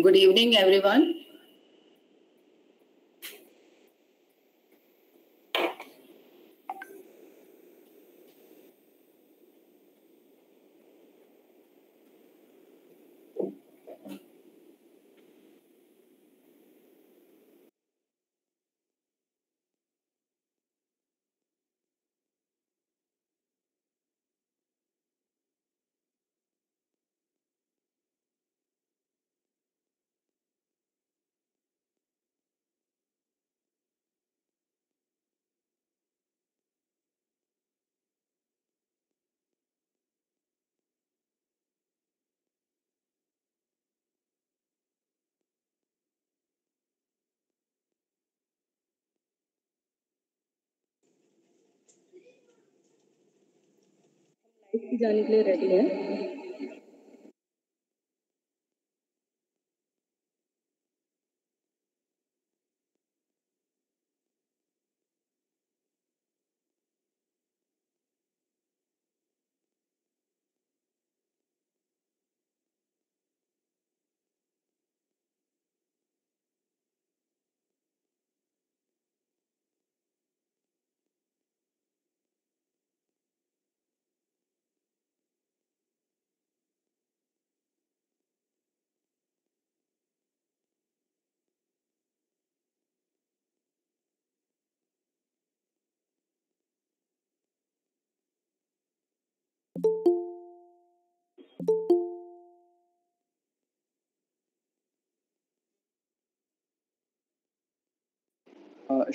Good evening, everyone. जाने के लिए रेडी है।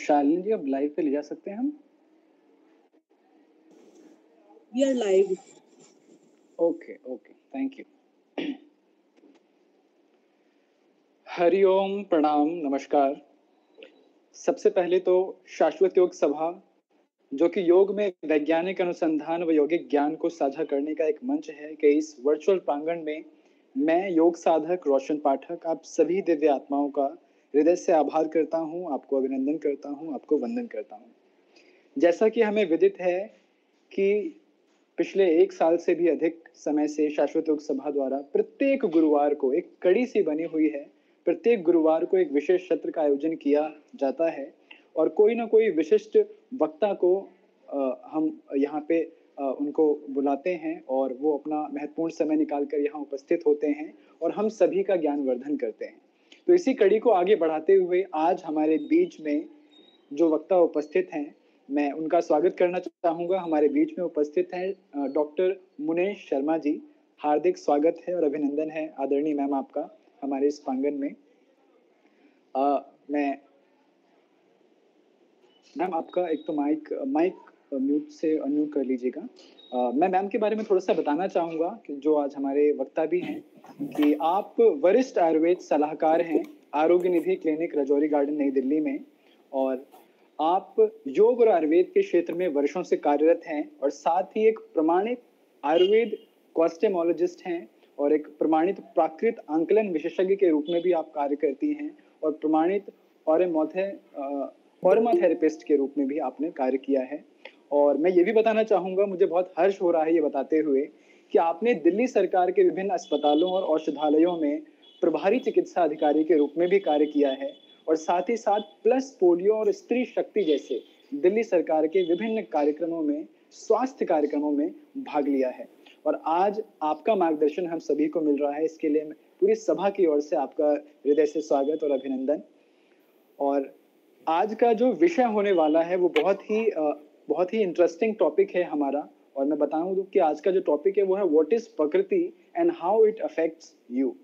शालिनी जी, अब लाइव पे ले जा सकते हैं हम? We are live. Okay, thank you. हरिओम, प्रणाम, नमस्कार। सबसे पहले तो शाश्वत योग सभा, जो कि योग में वैज्ञानिक अनुसंधान व यौगिक ज्ञान को साझा करने का एक मंच है, कि इस वर्चुअल प्रांगण में मैं योग साधक रोशन पाठक आप सभी दिव्य आत्माओं का हृदय से आभार करता हूं, आपको अभिनंदन करता हूं, आपको वंदन करता हूं। जैसा कि हमें विदित है कि पिछले 1 साल से भी अधिक समय से शाश्वत योग सभा द्वारा प्रत्येक गुरुवार को एक कड़ी सी बनी हुई है। प्रत्येक गुरुवार को एक विशेष सत्र का आयोजन किया जाता है और कोई ना कोई विशिष्ट वक्ता को हम यहाँ पे उनको बुलाते हैं और वो अपना महत्वपूर्ण समय निकाल कर यहाँ उपस्थित होते हैं और हम सभी का ज्ञानवर्धन करते हैं। तो इसी कड़ी को आगे बढ़ाते हुए आज हमारे बीच में जो वक्ता उपस्थित हैं, मैं उनका स्वागत करना चाहूँगा। हमारे बीच में उपस्थित हैं डॉक्टर मुनेश शर्मा जी। हार्दिक स्वागत है और अभिनंदन है आदरणीय मैम आपका हमारे इस प्रांगण में। मैं मैम आपका एक तो माइक म्यूट से अनम्यूट कर लीजिएगा। मैं मैम के बारे में थोड़ा सा बताना चाहूँगा कि जो आज हमारे वक्ता भी हैं, कि आप वरिष्ठ आयुर्वेद सलाहकार हैं आरोग्य निधि क्लिनिक रजौरी गार्डन नई दिल्ली में, और आप योग और आयुर्वेद के क्षेत्र में वर्षों से कार्यरत हैं और साथ ही एक प्रमाणित आयुर्वेद कॉस्टेमोलॉजिस्ट हैं और एक प्रमाणित प्राकृत आंकलन विशेषज्ञ के रूप में भी आप कार्य करती हैं और प्रमाणित ऑर्मोथेरेपिस्ट के रूप में भी आपने कार्य किया है। और मैं ये भी बताना चाहूँगा, मुझे बहुत हर्ष हो रहा है ये बताते हुए कि आपने दिल्ली सरकार के विभिन्न अस्पतालों और औषधालयों में प्रभारी चिकित्सा अधिकारी के रूप में भी कार्य किया है और साथ ही साथ प्लस पोलियो और स्त्री शक्ति जैसे दिल्ली सरकार के विभिन्न कार्यक्रमों में, स्वास्थ्य कार्यक्रमों में भाग लिया है। और आज आपका मार्गदर्शन हम सभी को मिल रहा है, इसके लिए पूरी सभा की ओर से आपका हृदय से स्वागत और अभिनंदन। और आज का जो विषय होने वाला है वो बहुत ही इंटरेस्टिंग टॉपिक है हमारा, और मैं बताऊं कि आज का जो टॉपिक है वो है व्हाट इज प्रकृति and how it affects you.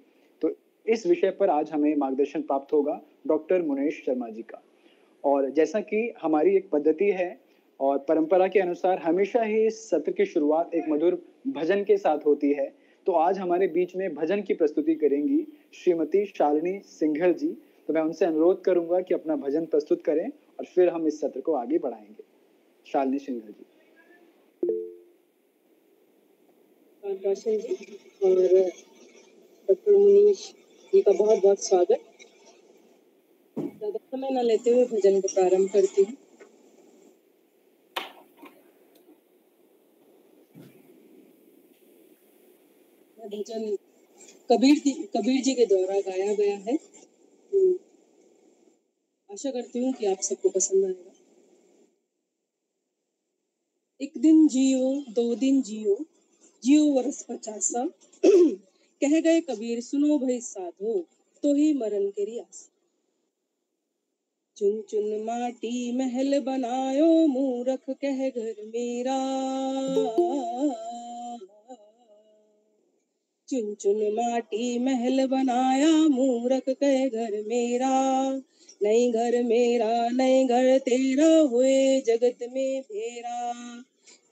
तो इस विषय पर आज हमें मार्गदर्शन प्राप्त होगा डॉक्टर मुनेश शर्मा जी का। और जैसा कि हमारी एक पद्धति है और परंपरा के अनुसार हमेशा ही इस सत्र की शुरुआत एक मधुर भजन के साथ होती है, तो आज हमारे बीच में भजन की प्रस्तुति करेंगी श्रीमती शालिनी सिंघल जी। तो मैं उनसे अनुरोध करूंगा कि अपना भजन प्रस्तुत करें और फिर हम इस सत्र को आगे बढ़ाएंगे। शालिनी सिंघल जी। जी और डॉक्टर मुनीश जी का बहुत बहुत स्वागत। ज़्यादा समय न लेते हुए भजन को प्रारंभ करती हूँ। भजन कबीर जी के द्वारा गाया गया है। आशा करती हूँ कि आप सबको पसंद आएगा। एक दिन जियो, 2 दिन जियो, जियो वर्ष 50 कह गए कबीर सुनो भई साधो, तो ही मरण केरी आस। चुन चुन माटी महल बनायो, मूरख कह घर मेरा। चुन चुन माटी महल बनाया, मूरख कह घर मेरा। नहीं घर मेरा नहीं घर तेरा, हुए जगत में फेरा।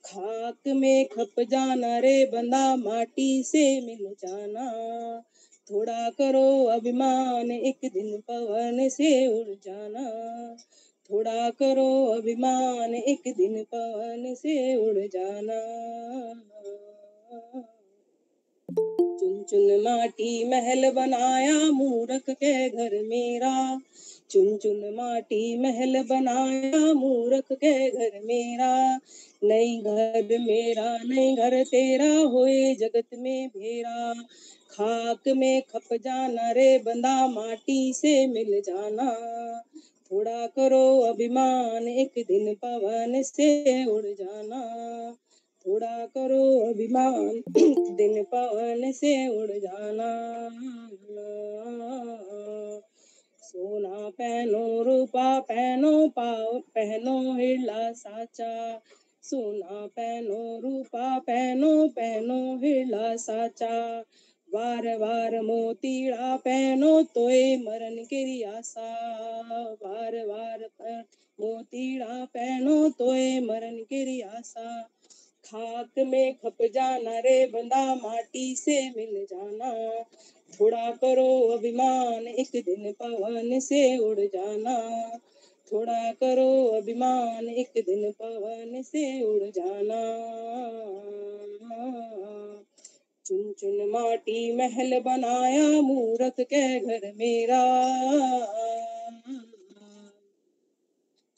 खाक में खप जाना रे बंदा, माटी से मिल जाना। थोड़ा करो अभिमान, एक दिन पवन से उड़ जाना। थोड़ा करो अभिमान, एक दिन पवन से उड़ जाना। चुन चुन माटी महल बनाया, मूरख के घर मेरा। चुन चुन माटी महल बनाया, मूरख के घर मेरा। नहीं घर मेरा नहीं घर तेरा, होए जगत में भेरा। खाक में खप जाना रे बंदा, माटी से मिल जाना। थोड़ा करो अभिमान, एक दिन पवन से उड़ जाना। थोड़ा करो अभिमान, एक दिन पवन से उड़ जाना। सोना पहनो रूपा पहनो, पाओ पहनो हिला साचा। सोना पहनो रूपा पहनो, पहनो हिला साचा। वार वार मोतीड़ा पहनो, तोय मरण की आशा। वार वार मोतीड़ा पहनो, तोय मरण की आशा। खाक में खप जाना रे बंदा, माटी से मिल जाना। थोड़ा करो अभिमान, एक दिन पवन से उड़ जाना। थोड़ा करो अभिमान, एक दिन पवन से उड़ जाना। चुन चुन माटी महल बनाया, मूरख के घर मेरा।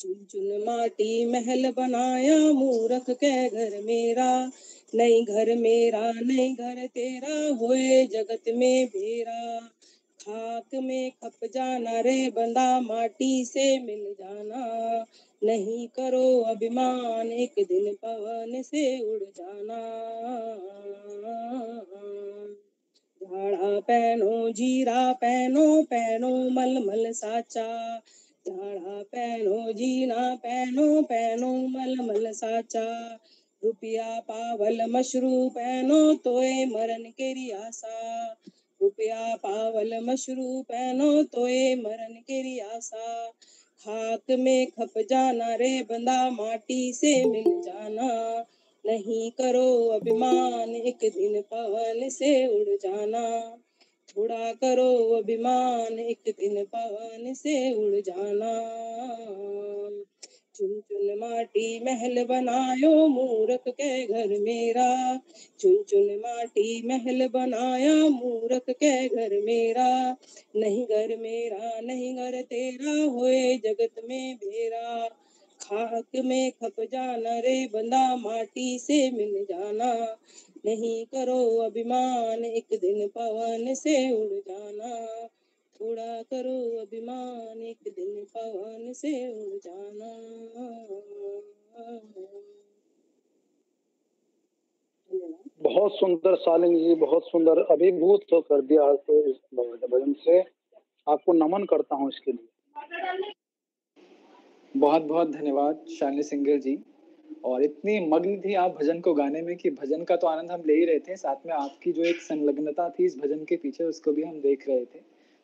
चुन चुन माटी महल बनाया, मूरख के घर मेरा। नहीं घर मेरा नहीं घर तेरा, होए जगत में भेरा। खाक में खप जाना रे बंदा, माटी से मिल जाना। नहीं करो अभिमान, एक दिन पवन से उड़ जाना। झाड़ा पहनो जीरा पहनो, पहनो मलमल साचा। झाड़ा पहनो जीना पहनो, पहनो मलमल साचा। रुपया पावल मशरू पहनो, तोय मरण केरी आशा। रुपया पावल मशरू पहनो, तोय मरण केरी आशा। खाक में खप जाना रे बंदा, माटी से मिल जाना। नहीं करो अभिमान, एक दिन पवन से उड़ जाना। थोड़ा करो अभिमान, एक दिन पवन से उड़ जाना। चुन चुन माटी महल बनायो, मूरख के घर मेरा। चुन चुन माटी महल बनाया, मूरख के घर मेरा। नहीं घर मेरा नहीं घर तेरा, होए जगत में भेरा। खाक में खप जाना रे बंदा, माटी से मिल जाना। नहीं करो अभिमान, एक दिन पवन से उड़ जाना। थोड़ा करो अभिमान, एक दिन पवन से उड़ जाना। बहुत सुंदर शालिनी जी, बहुत सुंदर, अभिभूत तो कर दिया आपको इस भजन से। आपको नमन करता हूँ इसके लिए। बहुत बहुत धन्यवाद शालिनी सिंगर जी। और इतनी मग्न थी आप भजन को गाने में कि भजन का तो आनंद हम ले ही रहे थे, साथ में आपकी जो एक संलग्नता थी इस भजन के पीछे उसको भी हम देख रहे थे।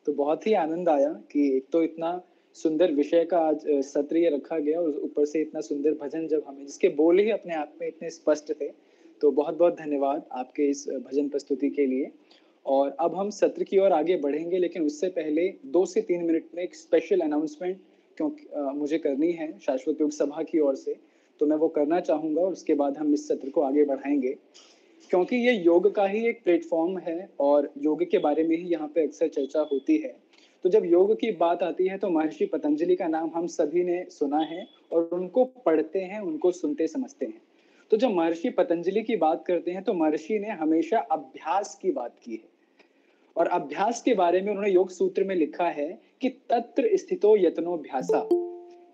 तो बहुत ही आनंद आया कि एक तो इतना सुंदर विषय का आज सत्र ये रखा गया और ऊपर से इतना सुंदर भजन जब हमें, जिसके बोल ही अपने आप में इतने स्पष्ट थे। तो बहुत बहुत धन्यवाद आपके इस भजन प्रस्तुति के लिए। और अब हम सत्र की ओर आगे बढ़ेंगे, लेकिन उससे पहले 2 से 3 मिनट में एक स्पेशल अनाउंसमेंट क्योंकि मुझे करनी है शाश्वत योग सभा की ओर से, तो मैं वो करना चाहूंगा और उसके बाद हम इस सत्र को आगे बढ़ाएंगे। क्योंकि ये योग का ही एक प्लेटफॉर्म है और योग के बारे में ही यहाँ पे अक्सर चर्चा होती है। तो जब योग की बात आती है तो महर्षि पतंजलि का नाम हम सभी ने सुना है और उनको पढ़ते हैं, उनको सुनते समझते हैं। तो जब महर्षि पतंजलि की बात करते हैं तो महर्षि ने हमेशा अभ्यास की बात की है। और अभ्यास के बारे में उन्होंने योग सूत्र में लिखा है कि तत्र स्थितो यत्नोभ्यासा,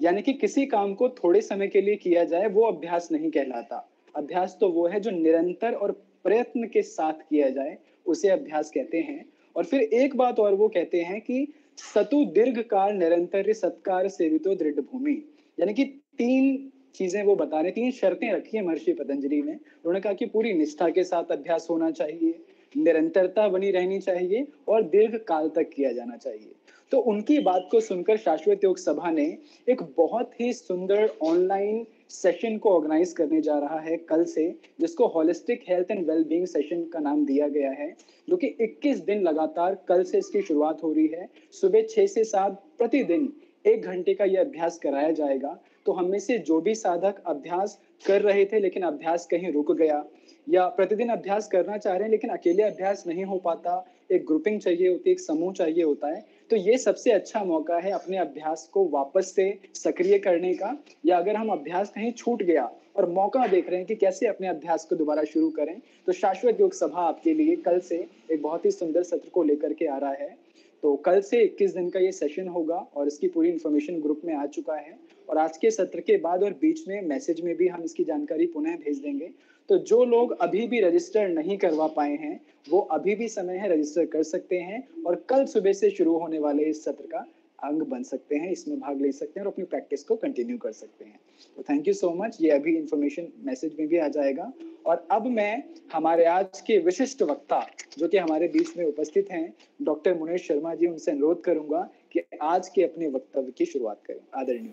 यानी कि किसी काम को थोड़े समय के लिए किया जाए वो अभ्यास नहीं कहलाता। अभ्यास तो वो है जो निरंतर और प्रयत्न के साथ किया जाए, उसे अभ्यास कहते हैं। और फिर एक बात और वो कहते हैं कि सतु दीर्घ काल निरंतर सत्कार सेवितो दृढ़ भूमि, यानी कि 3 चीजें वो बता रहे, 3 शर्तें रखी है महर्षि पतंजलि ने। उन्होंने कहा कि पूरी निष्ठा के साथ अभ्यास होना चाहिए, निरंतरता बनी रहनी चाहिए और दीर्घ काल तक किया जाना चाहिए। तो उनकी बात को सुनकर शाश्वत योग सभा ने एक बहुत ही सुंदर ऑनलाइन सेशन को ऑर्गेनाइज करने जा रहा है कल से, जिसको holistic health and wellbeing session का नाम दिया गया है, जो कि 21 दिन लगातार कल से इसकी शुरुआत हो रही है। सुबह 6 से 7 प्रतिदिन 1 घंटे का यह अभ्यास कराया जाएगा। तो हम में से जो भी साधक अभ्यास कर रहे थे लेकिन अभ्यास कहीं रुक गया, या प्रतिदिन अभ्यास करना चाह रहे हैं लेकिन अकेले अभ्यास नहीं हो पाता, एक ग्रुपिंग चाहिए होती है, एक समूह चाहिए होता है, तो ये सबसे अच्छा मौका है अपने अभ्यास को वापस से सक्रिय करने का। या अगर हम अभ्यास कहीं छूट गया और मौका देख रहे हैं कि कैसे अपने अभ्यास को दोबारा शुरू करें, तो शाश्वत योग सभा आपके लिए कल से एक बहुत ही सुंदर सत्र को लेकर के आ रहा है। तो कल से 21 दिन का ये सेशन होगा और इसकी पूरी इन्फॉर्मेशन ग्रुप में आ चुका है, और आज के सत्र के बाद और बीच में मैसेज में भी हम इसकी जानकारी पुनः भेज देंगे। तो जो लोग अभी भी रजिस्टर नहीं करवा पाए हैं, वो अभी भी समय है, रजिस्टर कर सकते हैं और कल सुबह से शुरू होने वाले इस सत्र का अंग बन सकते हैं, इसमें भाग ले सकते हैं और अपनी प्रैक्टिस को कंटिन्यू कर सकते हैं। तो थैंक यू सो मच। ये अभी इन्फॉर्मेशन मैसेज में भी आ जाएगा। और अब मैं हमारे आज के विशिष्ट वक्ता जो कि हमारे बीच में उपस्थित हैं, डॉक्टर मुनेश शर्मा जी, उनसे अनुरोध करूंगा कि आज के अपने वक्तव्य की शुरुआत करें। आदरणीय।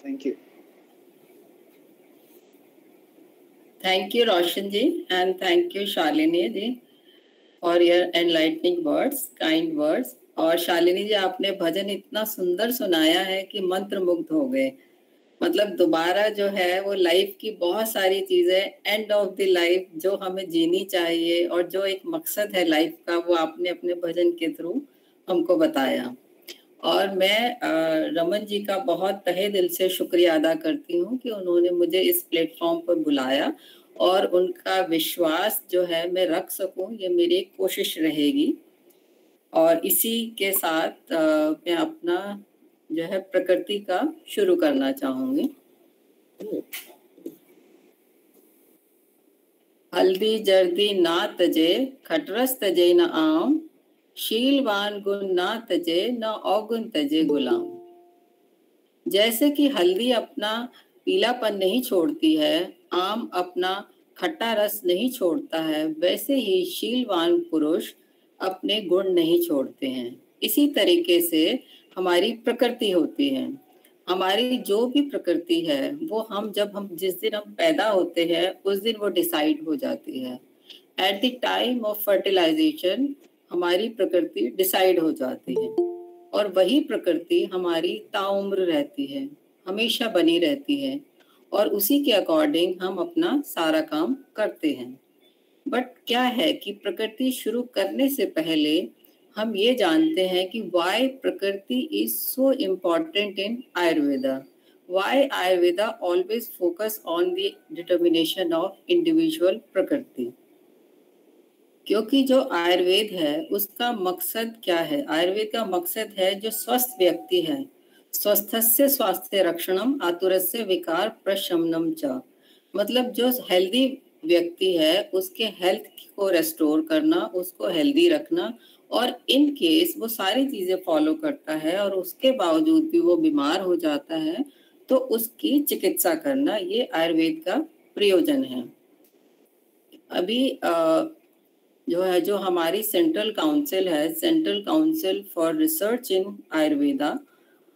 Thank you. Thank you, Roshan ji, and thank you, Shalini ji, for your enlightening words, kind words. और शालिनी जी, आपने भजन इतना सुंदर सुनाया है कि मंत्र मुग्ध हो गए। मतलब दोबारा जो है वो लाइफ की बहुत सारी चीजें, एंड ऑफ द लाइफ जो हमें जीनी चाहिए और जो एक मकसद है लाइफ का, वो आपने अपने भजन के थ्रू हमको बताया। और मैं रमन जी का बहुत तहे दिल से शुक्रिया अदा करती हूँ कि उन्होंने मुझे इस प्लेटफॉर्म पर बुलाया, और उनका विश्वास जो है मैं रख सकूं, ये मेरी एक कोशिश रहेगी। और इसी के साथ मैं अपना जो है प्रकृति का शुरू करना चाहूंगी। हल्दी जर्दी ना तजे, खटरस तजे न आम, शीलवान गुण ना तजे, न अवगुण तजे गुलाम। जैसे कि हल्दी अपना पीलापन नहीं छोड़ती है, आम अपना खट्टा रस नहीं छोड़ता है, वैसे ही शीलवान पुरुष अपने गुण नहीं छोड़ते हैं। इसी तरीके से हमारी प्रकृति होती है। हमारी जो भी प्रकृति है वो हम जिस दिन हम पैदा होते हैं उस दिन वो डिसाइड हो जाती है। At the time of fertilization हमारी प्रकृति डिसाइड हो जाती है, और वही प्रकृति हमारी ताउम्र रहती है, हमेशा बनी रहती है, और उसी के अकॉर्डिंग हम अपना सारा काम करते हैं। बट क्या है कि प्रकृति शुरू करने से पहले हम ये जानते हैं कि why prakriti is so important in Ayurveda, why Ayurveda always focus on the determination of individual prakriti. क्योंकि जो आयुर्वेद है उसका मकसद क्या है? आयुर्वेद का मकसद है जो स्वस्थ व्यक्ति है, स्वस्थस्य स्वास्थ्य रक्षणम आतुरस्य विकार प्रशमनम च, मतलब जो हेल्दी व्यक्ति है उसके हेल्थ को रेस्टोर करना, उसको हेल्दी रखना, और इन केस वो सारी चीजें फॉलो करता है और उसके बावजूद भी वो बीमार हो जाता है तो उसकी चिकित्सा करना, ये आयुर्वेद का प्रयोजन है। अभी जो हमारी सेंट्रल काउंसिल है, सेंट्रल काउंसिल फॉर रिसर्च इन आयुर्वेदा,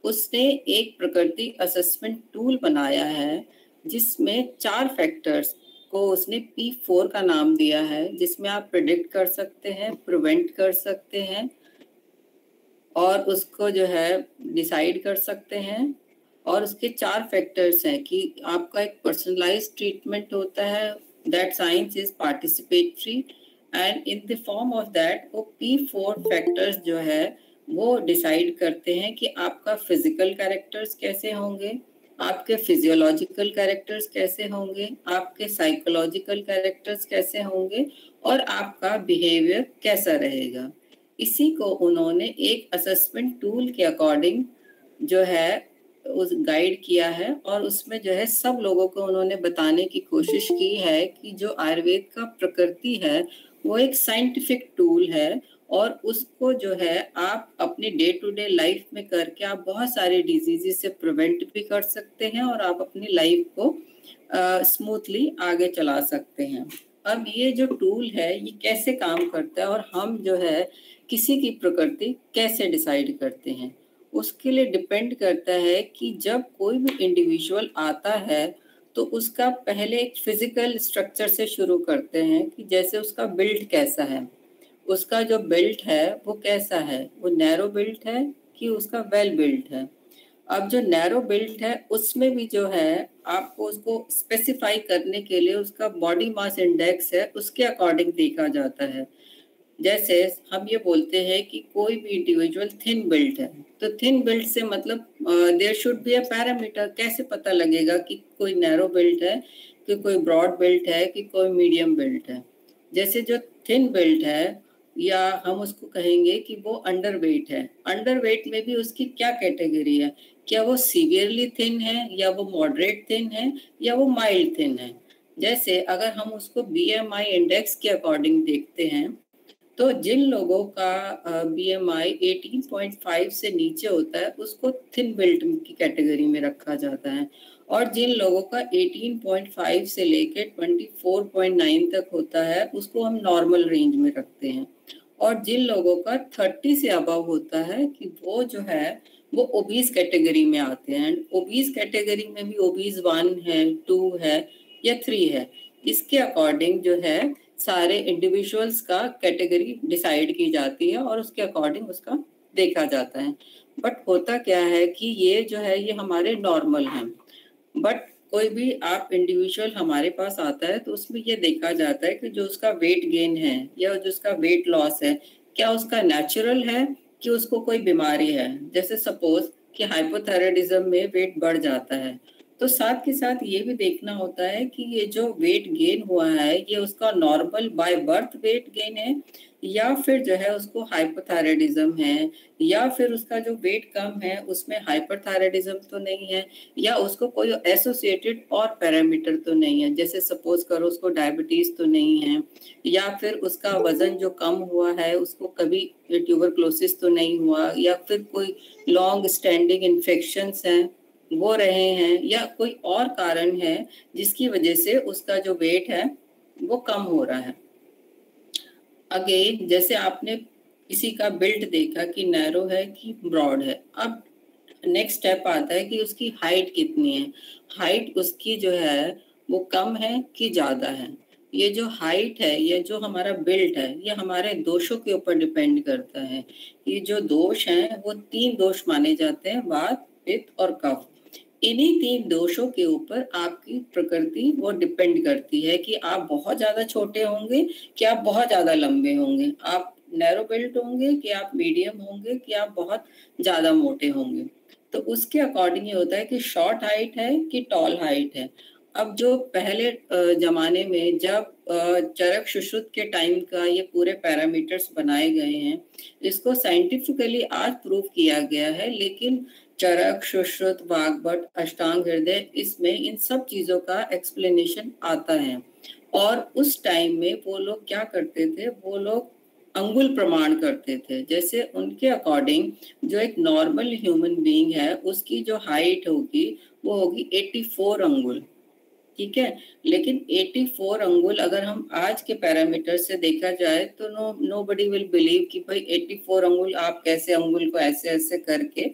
उसने एक प्रकृति असेसमेंट टूल बनाया है जिसमें 4 फैक्टर्स को उसने P4 का नाम दिया है, जिसमें आप प्रिडिक्ट कर सकते हैं, प्रिवेंट कर सकते हैं और उसको जो है डिसाइड कर सकते हैं। और उसके 4 फैक्टर्स हैं कि आपका एक पर्सनलाइज्ड ट्रीटमेंट होता है, that science is participatory, and in the form of that वो P4 फैक्टर्स जो है वो डिसाइड करते हैं कि आपका फिजिकल कैरेक्टर्स कैसे होंगे, आपके फिजियोलॉजिकल कैरेक्टर्स कैसे होंगे, आपके साइकोलॉजिकल कैरेक्टर्स कैसे होंगे और आपका बिहेवियर कैसा रहेगा। इसी को उन्होंने एक असेसमेंट टूल के अकॉर्डिंग जो है उस गाइड किया है, और उसमें जो है सब लोगों को उन्होंने बताने की कोशिश की है कि जो आयुर्वेद का प्रकृति है वो एक साइंटिफिक टूल है, और उसको जो है आप अपने डे टू डे लाइफ में करके आप बहुत सारे डिजीजेस से प्रिवेंट भी कर सकते हैं, और आप अपनी लाइफ को स्मूथली आगे चला सकते हैं। अब ये जो टूल है ये कैसे काम करता है, और हम जो है किसी की प्रकृति कैसे डिसाइड करते हैं, उसके लिए डिपेंड करता है कि जब कोई भी इंडिविजुअल आता है तो उसका पहले एक फिजिकल स्ट्रक्चर से शुरू करते हैं कि जैसे उसका बिल्ड कैसा है, उसका जो बिल्ट है वो कैसा है, वो नैरो बिल्ट है कि उसका वेल बिल्ट है। अब जो नैरो बिल्ट है उसमें भी जो है आपको उसको स्पेसिफाई करने के लिए उसका बॉडी मास इंडेक्स है उसके अकॉर्डिंग देखा जाता है। जैसे हम ये बोलते हैं कि कोई भी इंडिविजुअल थिन बिल्ट है, तो थिन बिल्ट से मतलब there should be a parameter, कैसे पता लगेगा कि कोई नैरो बिल्ट है, कि कोई ब्रॉड बिल्ट है, कि कोई मीडियम बिल्ट है। जैसे जो थिन बिल्ट है या हम उसको कहेंगे कि वो अंडरवेट है, अंडरवेट में भी उसकी क्या कैटेगरी है, क्या वो सीवियरली थिन है, या वो मॉडरेट थिन है, या वो माइल्ड थिन है। जैसे अगर हम उसको BMI इंडेक्स के अकॉर्डिंग देखते हैं तो जिन लोगों का BMI 18.5 से नीचे होता है उसको थिन बिल्ट की कैटेगरी में रखा जाता है, और जिन लोगों का 18.5 से लेके 24.9 तक होता है उसको हम नॉर्मल रेंज में रखते हैं, और जिन लोगों का 30 से अबव होता है कि वो जो है वो ओबीज कैटेगरी में आते हैं। ओबीज कैटेगरी में भी ओबीज 1 है, 2 है या 3 है, इसके अकॉर्डिंग जो है सारे इंडिविजुअल्स का कैटेगरी डिसाइड की जाती है और उसके अकॉर्डिंग उसका देखा जाता है। बट होता क्या है कि ये जो है ये हमारे नॉर्मल हैं, बट कोई भी आप इंडिविजुअल हमारे पास आता है तो उसमें ये देखा जाता है कि जो उसका वेट गेन है या जो उसका वेट लॉस है क्या उसका नेचुरल है कि उसको कोई बीमारी है। जैसे सपोज कि हाइपोथायराइडिज्म में वेट बढ़ जाता है, तो साथ के साथ ये भी देखना होता है कि ये जो वेट गेन हुआ है ये उसका normal by birth weight gain है, या फिर जो है उसको हाइपोथायराइडिज्म है, या फिर उसका जो वेट कम है उसमें हाइपरथायराइडिज्म तो नहीं है, या उसको कोई एसोसिएटेड और पैरामीटर तो नहीं है। जैसे सपोज करो उसको डायबिटीज तो नहीं है, या फिर उसका वजन जो कम हुआ है उसको कभी ट्यूबरक्लोसिस तो नहीं हुआ, या फिर कोई लॉन्ग स्टैंडिंग इन्फेक्शंस हैं वो रहे हैं, या कोई और कारण है जिसकी वजह से उसका जो वेट है वो कम हो रहा है। अगेन जैसे आपने किसी का बिल्ड देखा कि नैरो है कि ब्रॉड है, अब नेक्स्ट स्टेप आता है कि उसकी हाइट कितनी है। हाइट उसकी जो है वो कम है कि ज्यादा है। ये जो हाइट है, ये जो हमारा बिल्ड है, ये हमारे दोषों के ऊपर डिपेंड करता है। ये जो दोष हैं वो 3 दोष माने जाते हैं, वात, पित्त और कफ। इन्हीं 3 दोषों के ऊपर आपकी प्रकृति वो डिपेंड करती है कि आप बहुत ज्यादा छोटे होंगे कि आप बहुत ज्यादा लंबे होंगे, आप नैरो बिल्ट होंगे कि आप मीडियम होंगे, कि आप बहुत ज्यादा मोटे होंगे। तो उसके अकॉर्डिंग ये होता है कि शॉर्ट हाइट है कि टॉल हाइट है। अब जो पहले जमाने में जब चरक सुश्रुत के टाइम का ये पूरे पैरामीटर्स बनाए गए हैं, इसको साइंटिफिकली आज प्रूव किया गया है, लेकिन चरक, सुश्रुत, वाग्भट, अष्टांग हृदय, इसमें इन सब चीजों का एक्सप्लेनेशन आता है। और उस टाइम में वो लोग क्या करते थे, वो लोग अंगुल प्रमाण करते थे। जैसे उनके अकॉर्डिंग जो एक नॉर्मल ह्यूमन बीइंग है उसकी जो हाइट होगी वो होगी 84 अंगुल, ठीक है। लेकिन 84 अंगुल अगर हम आज के पैरामीटर से देखा जाए तो नोबडी विल बिलीव कि भाई 84 अंगुल आप कैसे अंगुल को ऐसे ऐसे करके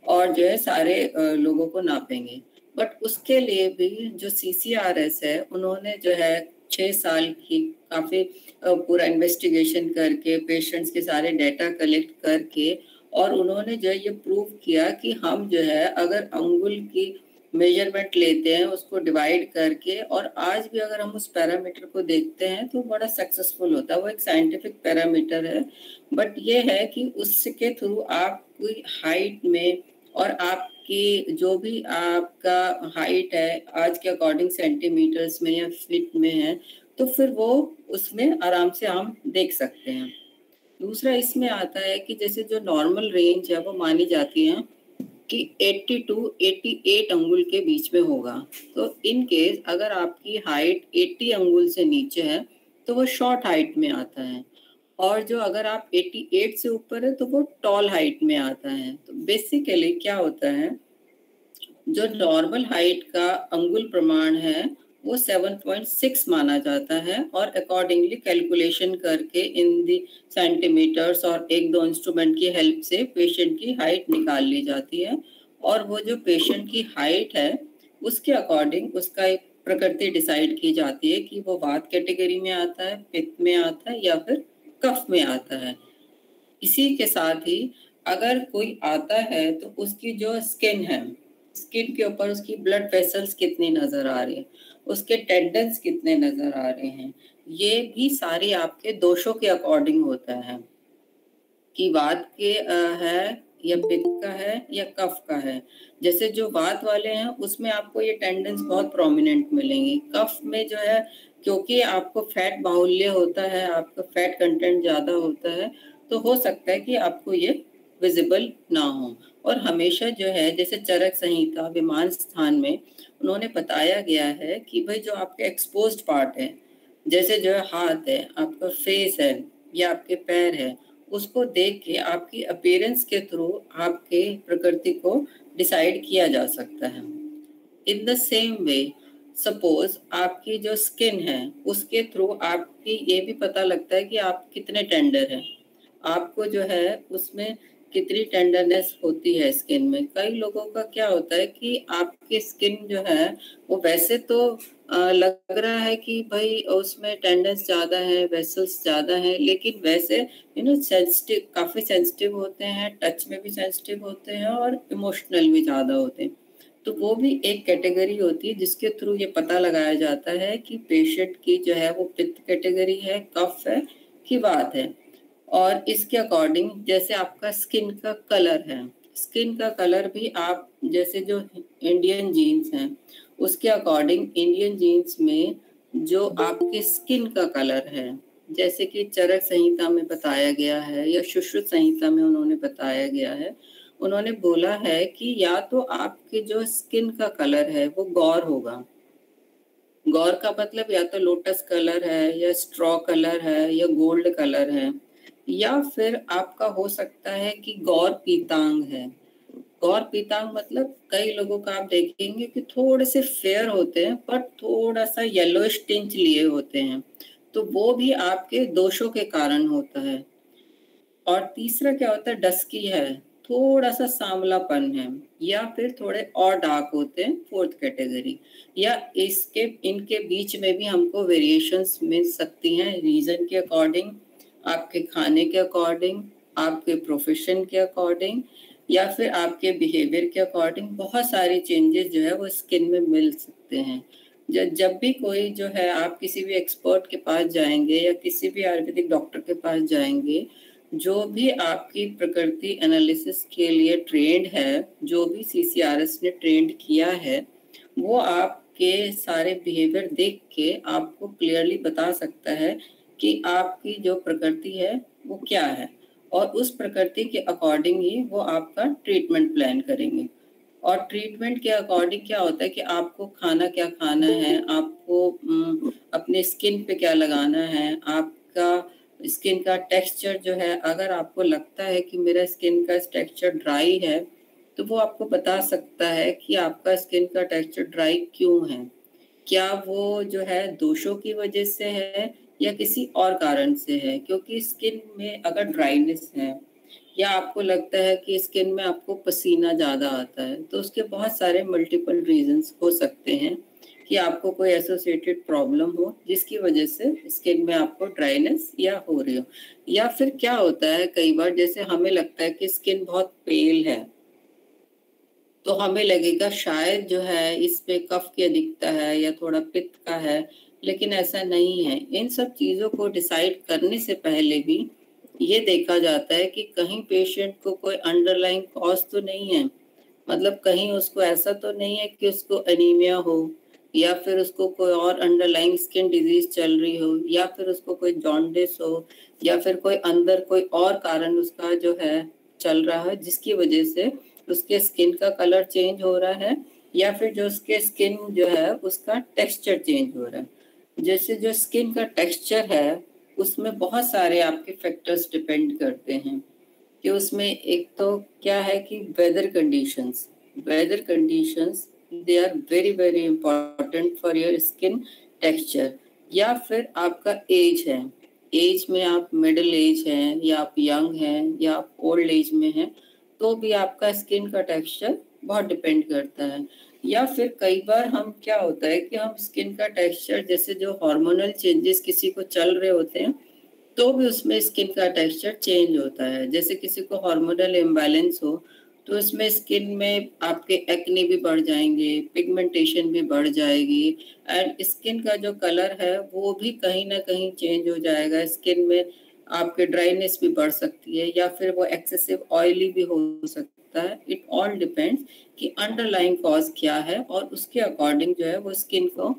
और जो है सारे लोगों को नापेंगे। बट उसके लिए भी जो CCRS है उन्होंने जो है 6 साल की काफी पूरा इन्वेस्टिगेशन करके पेशेंट्स के सारे डेटा कलेक्ट करके और उन्होंने जो है ये प्रूव किया कि हम जो है अगर अंगुल की मेजरमेंट लेते हैं उसको डिवाइड करके, और आज भी अगर हम उस पैरामीटर को देखते हैं तो बड़ा सक्सेसफुल होता है। वो एक साइंटिफिक पैरामीटर है, बट ये है कि उसके थ्रू आप कोई हाइट में और आपकी जो भी आपका हाइट है आज के अकॉर्डिंग सेंटीमीटर्स में या फीट में है, तो फिर वो उसमें आराम से हम देख सकते हैं। दूसरा इसमें आता है कि जैसे जो नॉर्मल रेंज है वो मानी जाती है कि 80 टू 88 अंगुल के बीच में होगा। तो इन केस अगर आपकी हाइट 80 अंगुल से नीचे है तो वो शॉर्ट हाइट में आता है, और जो अगर आप 88 से ऊपर है तो वो टॉल हाइट में आता है। तो बेसिकली क्या होता है, जो नॉर्मल हाइट का अंगुल प्रमाण है वो 7.6 माना जाता है, और अकॉर्डिंगली कैलकुलेशन करके इन दी सेंटीमीटर्स और एक दो इंस्ट्रूमेंट की हेल्प से पेशेंट की हाइट निकाल ली जाती है, और वो जो पेशेंट की हाइट है उसके अकॉर्डिंग उसका एक प्रकृति डिसाइड की जाती है कि वो वात कैटेगरी में आता है, पित्त में आता है या फिर कफ में आता है। इसी के साथ ही अगर कोई आता है तो उसकी जो स्किन है, स्किन के ऊपर उसकी ब्लड वेसल्स कितनी नजर आ रही है, उसके टेंडन्स कितने नजर आ रहे हैं, ये भी सारे आपके दोषों के अकॉर्डिंग होता है कि वात के है या पित्त का है या कफ का है। जैसे जो वात वाले हैं उसमें आपको ये टेंडेंस बहुत प्रोमिनेंट मिलेंगी। कफ में जो है क्योंकि आपको फैट बाहुल्य होता है, आपका फैट कंटेंट ज्यादा होता है, तो हो सकता है कि आपको ये विजिबल ना हो। और हमेशा जो है जैसे चरक संहिता विमान स्थान में उन्होंने बताया गया है कि भाई जो आपके एक्सपोज्ड पार्ट है, जैसे जो है हाथ है, आपका फेस है या आपके पैर है, उसको देख के आपकी अपीयरेंस के थ्रू आपके प्रकृति को डिसाइड किया जा सकता है। In the same way suppose आपकी जो स्किन है उसके थ्रू आपकी ये भी पता लगता है कि आप कितने टेंडर हैं, आपको जो है उसमें कितनी टेंडरनेस होती है स्किन में। कई लोगों का क्या होता है कि आपकी स्किन जो है वो वैसे तो लग रहा है कि भाई उसमें टेंडनेस ज्यादा है, वेसल्स ज्यादा है, लेकिन वैसे सेंसिटिव, काफी सेंसिटिव होते हैं, टच में भी सेंसिटिव होते हैं और इमोशनल भी ज्यादा होते हैं। तो वो भी एक कैटेगरी होती है जिसके थ्रू ये पता लगाया जाता है कि पेशेंट की जो है वो पित्त कैटेगरी है, कफ है कि वात है। और इसके अकॉर्डिंग जैसे आपका स्किन का कलर है, स्किन का कलर भी आप जैसे जो इंडियन जीन्स हैं उसके अकॉर्डिंग इंडियन जीन्स में जो आपके स्किन का कलर है, जैसे कि चरक संहिता में बताया गया है या सुश्रुत संहिता में उन्होंने बताया गया है, उन्होंने बोला है कि या तो आपके जो स्किन का कलर है वो गौर होगा। गौर का मतलब या तो लोटस कलर है या स्ट्रॉ कलर है या गोल्ड कलर है, या फिर आपका हो सकता है कि गौर पीतांग है। गौर पीतांग मतलब कई लोगों का आप देखेंगे कि थोड़े से फेयर होते हैं पर थोड़ा सा येलोइश टिंच लिए होते हैं, तो वो भी आपके दोषों के कारण होता है। और तीसरा क्या होता है, डस्की है, थोड़ा सा सांवलापन है, या फिर थोड़े और डार्क होते हैं, फोर्थ कैटेगरी। या इसके इनके बीच में भी हमको वेरिएशंस मिल सकती हैं रीजन के अकॉर्डिंग, आपके खाने के अकॉर्डिंग, आपके प्रोफेशन के अकॉर्डिंग, या फिर आपके बिहेवियर के अकॉर्डिंग। बहुत सारी चेंजेस जो है वो स्किन में मिल सकते हैं। जब भी कोई जो है आप किसी भी एक्सपर्ट के पास जाएंगे या किसी भी आयुर्वेदिक डॉक्टर के पास जाएंगे, जो भी आपकी प्रकृति एनालिसिस के लिए ट्रेंड है, जो भी सीसीआरएस ने ट्रेंड किया है, वो आपके सारे बिहेवियर देख के आपको क्लियरली बता सकता है कि आपकी जो प्रकृति है वो क्या है, और उस प्रकृति के अकॉर्डिंग ही वो आपका ट्रीटमेंट प्लान करेंगे। और ट्रीटमेंट के अकॉर्डिंग क्या होता है कि आपको खाना क्या खाना है, आपको अपने स्किन पे क्या लगाना है, आपका स्किन का टेक्सचर जो है, अगर आपको लगता है कि मेरा स्किन का टेक्सचर ड्राई है तो वो आपको बता सकता है कि आपका स्किन का टेक्सचर ड्राई क्यों है, क्या वो जो है दोषों की वजह से है या किसी और कारण से है। क्योंकि स्किन में अगर ड्राइनेस है या आपको लगता है कि स्किन में आपको पसीना ज़्यादा आता है, तो उसके बहुत सारे मल्टीपल रीजंस हो सकते हैं कि आपको कोई एसोसिएटेड प्रॉब्लम हो जिसकी वजह से स्किन में आपको ड्राइनेस या हो रही हो। या फिर क्या होता है कई बार, जैसे हमें लगता है कि स्किन बहुत पेल है तो हमें लगेगा शायद जो है इस पे कफ की अधिकता है या थोड़ा पित्त का है, लेकिन ऐसा नहीं है। इन सब चीज़ों को डिसाइड करने से पहले भी ये देखा जाता है कि कहीं पेशेंट को कोई अंडरलाइंग कॉज तो नहीं है, मतलब कहीं उसको ऐसा तो नहीं है कि उसको एनीमिया हो या फिर उसको कोई और अंडरलाइंग स्किन डिजीज चल रही हो, या फिर उसको कोई जॉन्डिस हो, या फिर कोई अंदर कोई और कारण उसका जो है चल रहा है जिसकी वजह से उसके स्किन का कलर चेंज हो रहा है, या फिर जो उसके स्किन जो है उसका टेक्सचर चेंज हो रहा है। जैसे जो स्किन का टेक्सचर है उसमें बहुत सारे आपके फैक्टर्स डिपेंड करते हैं कि उसमें एक तो क्या है कि weather conditions they are very very important for your skin texture. या फिर आपका एज है, एज में आप मिडिल एज हैं या आप यंग हैं या आप ओल्ड एज में हैं, तो भी आपका स्किन का टेक्सचर बहुत डिपेंड करता है। या फिर कई बार हम क्या होता है कि हम स्किन का टेक्सचर, जैसे जो हार्मोनल चेंजेस किसी को चल रहे होते हैं तो भी उसमें स्किन का टेक्सचर चेंज होता है। जैसे किसी को हार्मोनल इम्बैलेंस हो तो इसमें स्किन में आपके एक्ने भी बढ़ जाएंगे, पिगमेंटेशन भी बढ़ जाएगी, एंड स्किन का जो कलर है वो भी कहीं ना कहीं चेंज हो जाएगा। स्किन में आपके ड्राइनेस भी बढ़ सकती है या फिर वो एक्सेसिव ऑयली भी हो सकता है। इट ऑल डिपेंड्स कि अंडरलाइंग कॉज क्या है और उसके अकॉर्डिंग जो है वो स्किन को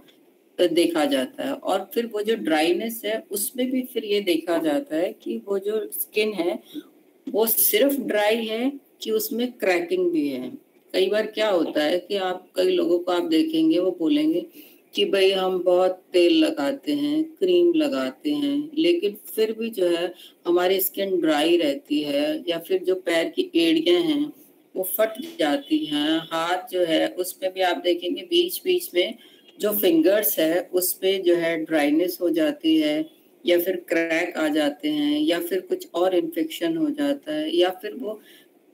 देखा जाता है। और फिर वो जो ड्राइनेस है उसमें भी फिर ये देखा जाता है कि वो जो स्किन है वो सिर्फ ड्राई है कि उसमें क्रैकिंग भी है। कई बार क्या होता है कि आप कई लोगों को आप देखेंगे वो बोलेंगे कि भाई हम बहुत तेल लगाते हैं, क्रीम लगाते हैं, लेकिन फिर भी जो है हमारी स्किन ड्राई रहती है, या फिर जो पैर की एड़ियां हैं वो फट जाती हैं। हाथ जो है उसमें भी आप देखेंगे बीच बीच में जो फिंगर्स है उस पे जो है ड्राइनेस हो जाती है, या फिर क्रैक आ जाते हैं, या फिर कुछ और इन्फेक्शन हो जाता है, या फिर वो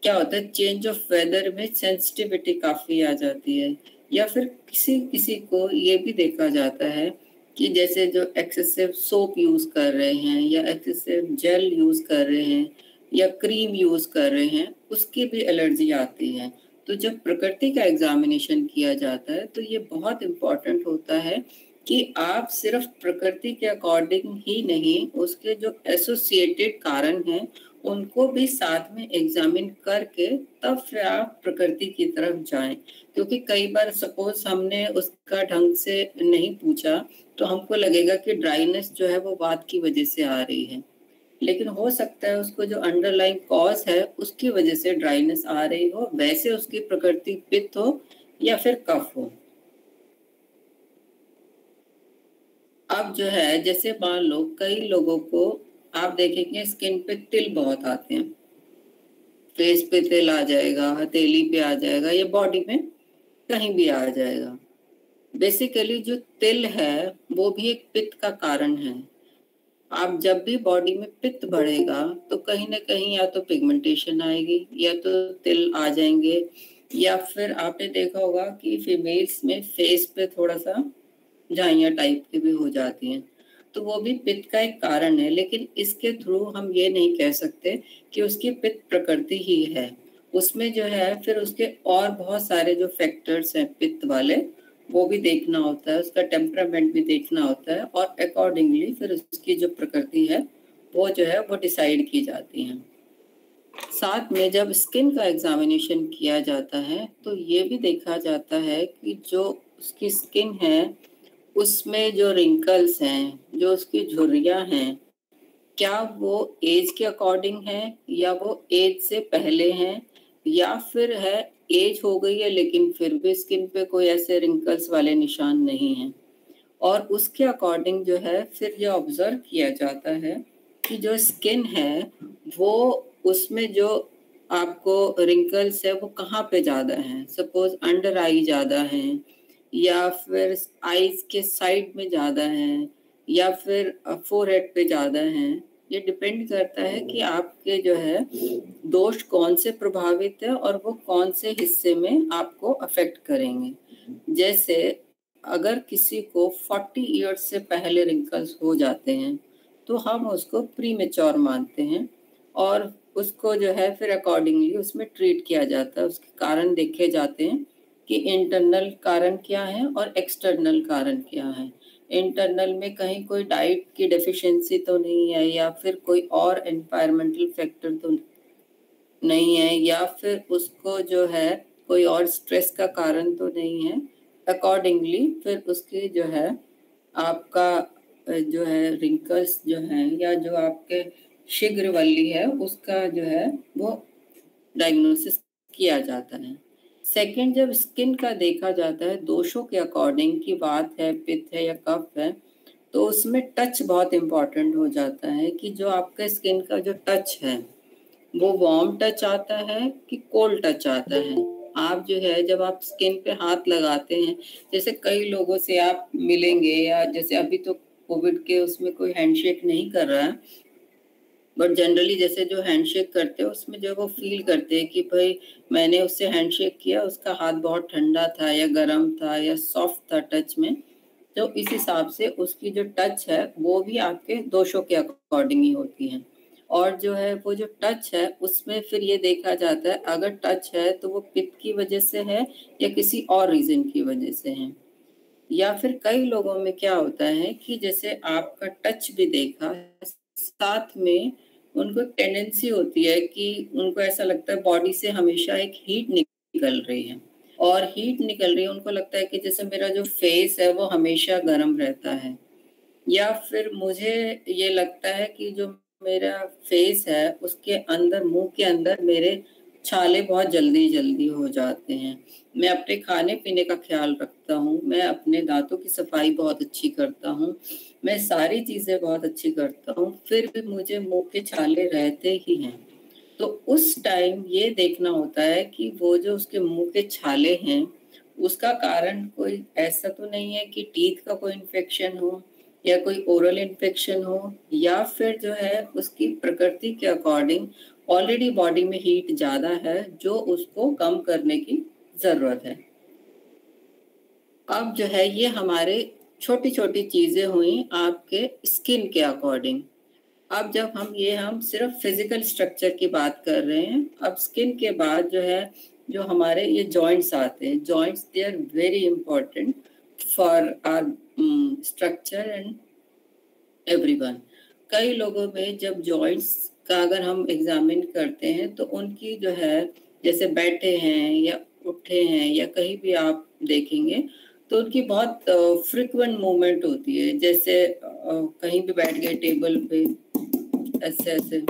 क्या होता है चेंज ऑफ वेदर में सेंसिटिविटी काफी आ जाती है। या फिर किसी किसी को ये भी देखा जाता है कि जैसे जो एक्सेसिव सोप यूज कर रहे हैं या एक्सेसिव जेल यूज कर रहे हैं या क्रीम यूज कर रहे हैं उसकी भी एलर्जी आती है। तो जब प्रकृति का एग्जामिनेशन किया जाता है तो ये बहुत इम्पोर्टेंट होता है कि आप सिर्फ प्रकृति के अकॉर्डिंग ही नहीं, उसके जो एसोसिएटेड कारण हैं उनको भी साथ में एग्जामिन करके तब फिर आप प्रकृति की तरफ जाएं। क्योंकि कई बार सपोज हमने उसका ढंग से नहीं पूछा तो हमको लगेगा कि ड्राइनेस जो है वो बात की वजह से आ रही है, लेकिन हो सकता है उसको जो अंडरलाइंग कॉज है उसकी वजह से ड्राइनेस आ रही हो, वैसे उसकी प्रकृति पित्त हो या फिर कफ हो। अब जो है जैसे मान लो कई लोगों को आप देखेंगे स्किन पे तिल बहुत आते हैं, फेस पे तिल आ जाएगा, हथेली पे आ जाएगा, या बॉडी में कहीं भी आ जाएगा। बेसिकली जो तिल है वो भी एक पित्त का कारण है। आप जब भी बॉडी में पित्त बढ़ेगा तो कहीं ना कहीं या तो पिगमेंटेशन आएगी या तो तिल आ जाएंगे, या फिर आपने देखा होगा कि फीमेल्स में फेस पे थोड़ा सा झाइयाँ टाइप की भी हो जाती हैं, तो वो भी पित्त का एक कारण है। लेकिन इसके थ्रू हम ये नहीं कह सकते कि उसकी पित्त प्रकृति ही है। उसमें जो है फिर उसके और बहुत सारे जो फैक्टर्स हैं पित्त वाले वो भी देखना होता है, उसका टेम्परामेंट भी देखना होता है, और अकॉर्डिंगली फिर उसकी जो प्रकृति है वो जो है वो डिसाइड की जाती है। साथ में जब स्किन का एग्जामिनेशन किया जाता है तो ये भी देखा जाता है कि जो उसकी स्किन है उसमें जो रिंकल्स हैं, जो उसकी झुर्रियां हैं, क्या वो एज के अकॉर्डिंग है या वो एज से पहले हैं, या फिर है एज हो गई है लेकिन फिर भी स्किन पे कोई ऐसे रिंकल्स वाले निशान नहीं हैं। और उसके अकॉर्डिंग जो है फिर ये ऑब्जर्व किया जाता है कि जो स्किन है वो उसमें जो आपको रिंकल्स है वो कहाँ पे ज़्यादा हैं। सपोज अंडर आई ज़्यादा हैं, या फिर आईज के साइड में ज़्यादा हैं, या फिर फोरहेड पे ज़्यादा हैं। ये डिपेंड करता है कि आपके जो है दोष कौन से प्रभावित है और वो कौन से हिस्से में आपको अफेक्ट करेंगे। जैसे अगर किसी को 40 इयर्स से पहले रिंकल्स हो जाते हैं तो हम उसको प्री मेच्योर मानते हैं, और उसको जो है फिर अकॉर्डिंगली उसमें ट्रीट किया जाता है। उसके कारण देखे जाते हैं कि इंटरनल कारण क्या है और एक्सटर्नल कारण क्या है। इंटरनल में कहीं कोई डाइट की डेफिशिएंसी तो नहीं है, या फिर कोई और एनवायरमेंटल फैक्टर तो नहीं है, या फिर उसको जो है कोई और स्ट्रेस का कारण तो नहीं है। अकॉर्डिंगली फिर उसकी जो है आपका जो है रिंकल्स जो हैं या जो आपके शीघ्रवल्ली है उसका जो है वो डायग्नोसिस किया जाता है। सेकंड, जब स्किन का देखा जाता है दोषों के अकॉर्डिंग की बात है, पित्त है या कफ है, तो उसमें टच बहुत इम्पोर्टेंट हो जाता है कि जो आपका स्किन का जो टच है वो वार्म टच आता है कि कोल्ड टच आता है। आप जो है जब आप स्किन पे हाथ लगाते हैं, जैसे कई लोगों से आप मिलेंगे या जैसे अभी तो कोविड के उसमें कोई हैंडशेक नहीं कर रहा है, बट जनरली जैसे जो हैंडशेक करते हैं उसमें जो वो फील करते हैं कि भाई मैंने उससे हैंडशेक किया, उसका हाथ बहुत ठंडा था या गर्म था या सॉफ्ट था टच में, तो इस हिसाब से उसकी जो टच है वो भी आपके दोषों के अकॉर्डिंग ही होती है। और जो है वो जो टच है उसमें फिर ये देखा जाता है अगर टच है तो वो पित्त की वजह से है या किसी और रीजन की वजह से है। या फिर कई लोगों में क्या होता है कि जैसे आपका टच भी देखा, साथ में उनको टेंडेंसी होती है कि उनको ऐसा लगता है बॉडी से हमेशा एक हीट निकल रही है, और हीट निकल रही है उनको लगता है कि जैसे मेरा जो फेस है वो हमेशा गर्म रहता है। या फिर मुझे ये लगता है कि जो मेरा फेस है उसके अंदर, मुंह के अंदर मेरे छाले बहुत जल्दी जल्दी हो जाते हैं। मैं अपने खाने पीने का ख्याल रखता हूँ, मैं अपने दांतों की सफाई बहुत अच्छी करता हूँ, मैं सारी चीजें बहुत अच्छी करता हूँ, फिर भी मुझे मुंह के छाले रहते ही हैं। तो उस टाइम ये देखना होता है कि वो जो उसके मुंह के छाले हैं उसका कारण कोई ऐसा तो नहीं है कि टीथ का कोई इन्फेक्शन हो या कोई ओरल इन्फेक्शन हो, या फिर जो है उसकी प्रकृति के अकॉर्डिंग ऑलरेडी बॉडी में हीट ज्यादा है जो उसको कम करने की जरूरत है। अब जो है ये हमारे छोटी छोटी चीजें हुई आपके स्किन के अकॉर्डिंग। अब जब हम सिर्फ फिजिकल स्ट्रक्चर की बात कर रहे हैं, अब स्किन के बाद जो है जो हमारे ये जॉइंट्स आते हैं, joints they are very important for our structure and everyone. कई लोगों में जब जॉइंट्स का अगर हम एग्जामिन करते हैं तो उनकी जो है जैसे बैठे हैं या उठे हैं या कहीं भी आप देखेंगे तो उनकी बहुत फ्रिक्वेंट मूवमेंट होती है, जैसे कहीं भी बैठ गए टेबल पे ऐसे ऐसे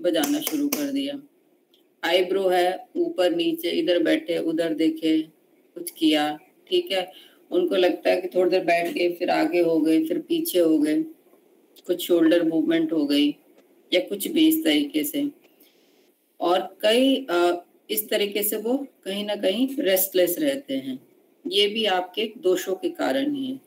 बजाना शुरू कर दिया, आईब्रो है ऊपर नीचे, इधर बैठे उधर देखे, कुछ किया, ठीक है, उनको लगता है कि थोड़ी देर बैठ गए फिर आगे हो गए फिर पीछे हो गए, कुछ शोल्डर मूवमेंट हो गई या कुछ भी इस तरीके से। और कई इस तरीके से वो कहीं ना कहीं रेस्टलेस रहते हैं, ये भी आपके दोषों के कारण ही है।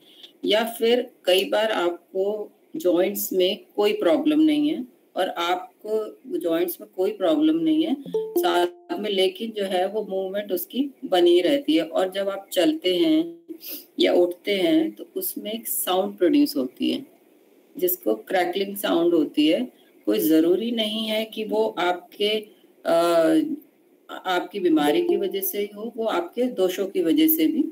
या फिर कई बार आपको जॉइंट्स में कोई प्रॉब्लम नहीं है और आपको जॉइंट्स में कोई प्रॉब्लम नहीं है साथ में, लेकिन जो है वो मूवमेंट उसकी बनी रहती है, और जब आप चलते हैं या उठते हैं तो उसमें एक साउंड प्रोड्यूस होती है जिसको क्रैकलिंग साउंड होती है। कोई ज़रूरी नहीं है कि वो आपकी बीमारी की वजह से ही हो, वो आपके दोषों की वजह से भी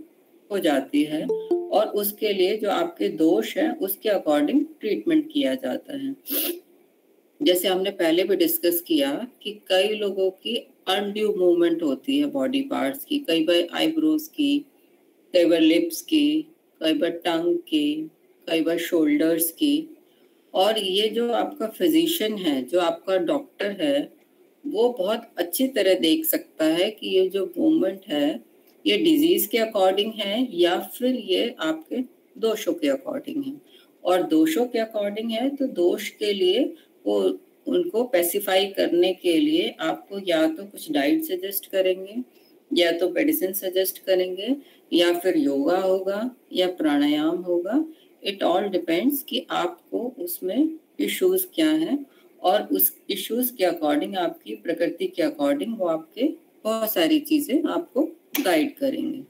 हो जाती है, और उसके लिए जो आपके दोष हैं उसके अकॉर्डिंग ट्रीटमेंट किया जाता है। जैसे हमने पहले भी डिस्कस किया कि कई लोगों की अनड्यू मूवमेंट होती है बॉडी पार्ट्स की, कई बार आईब्रोज की, कई बार लिप्स की, कई बार टंग की, कई बार शोल्डर्स की। और ये जो आपका फिजिशियन है, जो आपका डॉक्टर है, वो बहुत अच्छी तरह देख सकता है कि ये जो मूवमेंट है ये डिजीज के अकॉर्डिंग है या फिर ये आपके दोषों के अकॉर्डिंग है। और दोषों के अकॉर्डिंग है तो दोष के लिए वो उनको पेसिफाई करने के लिए आपको या तो कुछ डाइट सजेस्ट करेंगे या तो मेडिसिन सजेस्ट करेंगे या फिर योगा होगा या प्राणायाम होगा। इट ऑल डिपेंड्स कि आपको उसमें इश्यूज क्या हैं, और उस इश्यूज के अकॉर्डिंग आपकी प्रकृति के अकॉर्डिंग वो आपके बहुत सारी चीजें आपको गाइड करेंगे।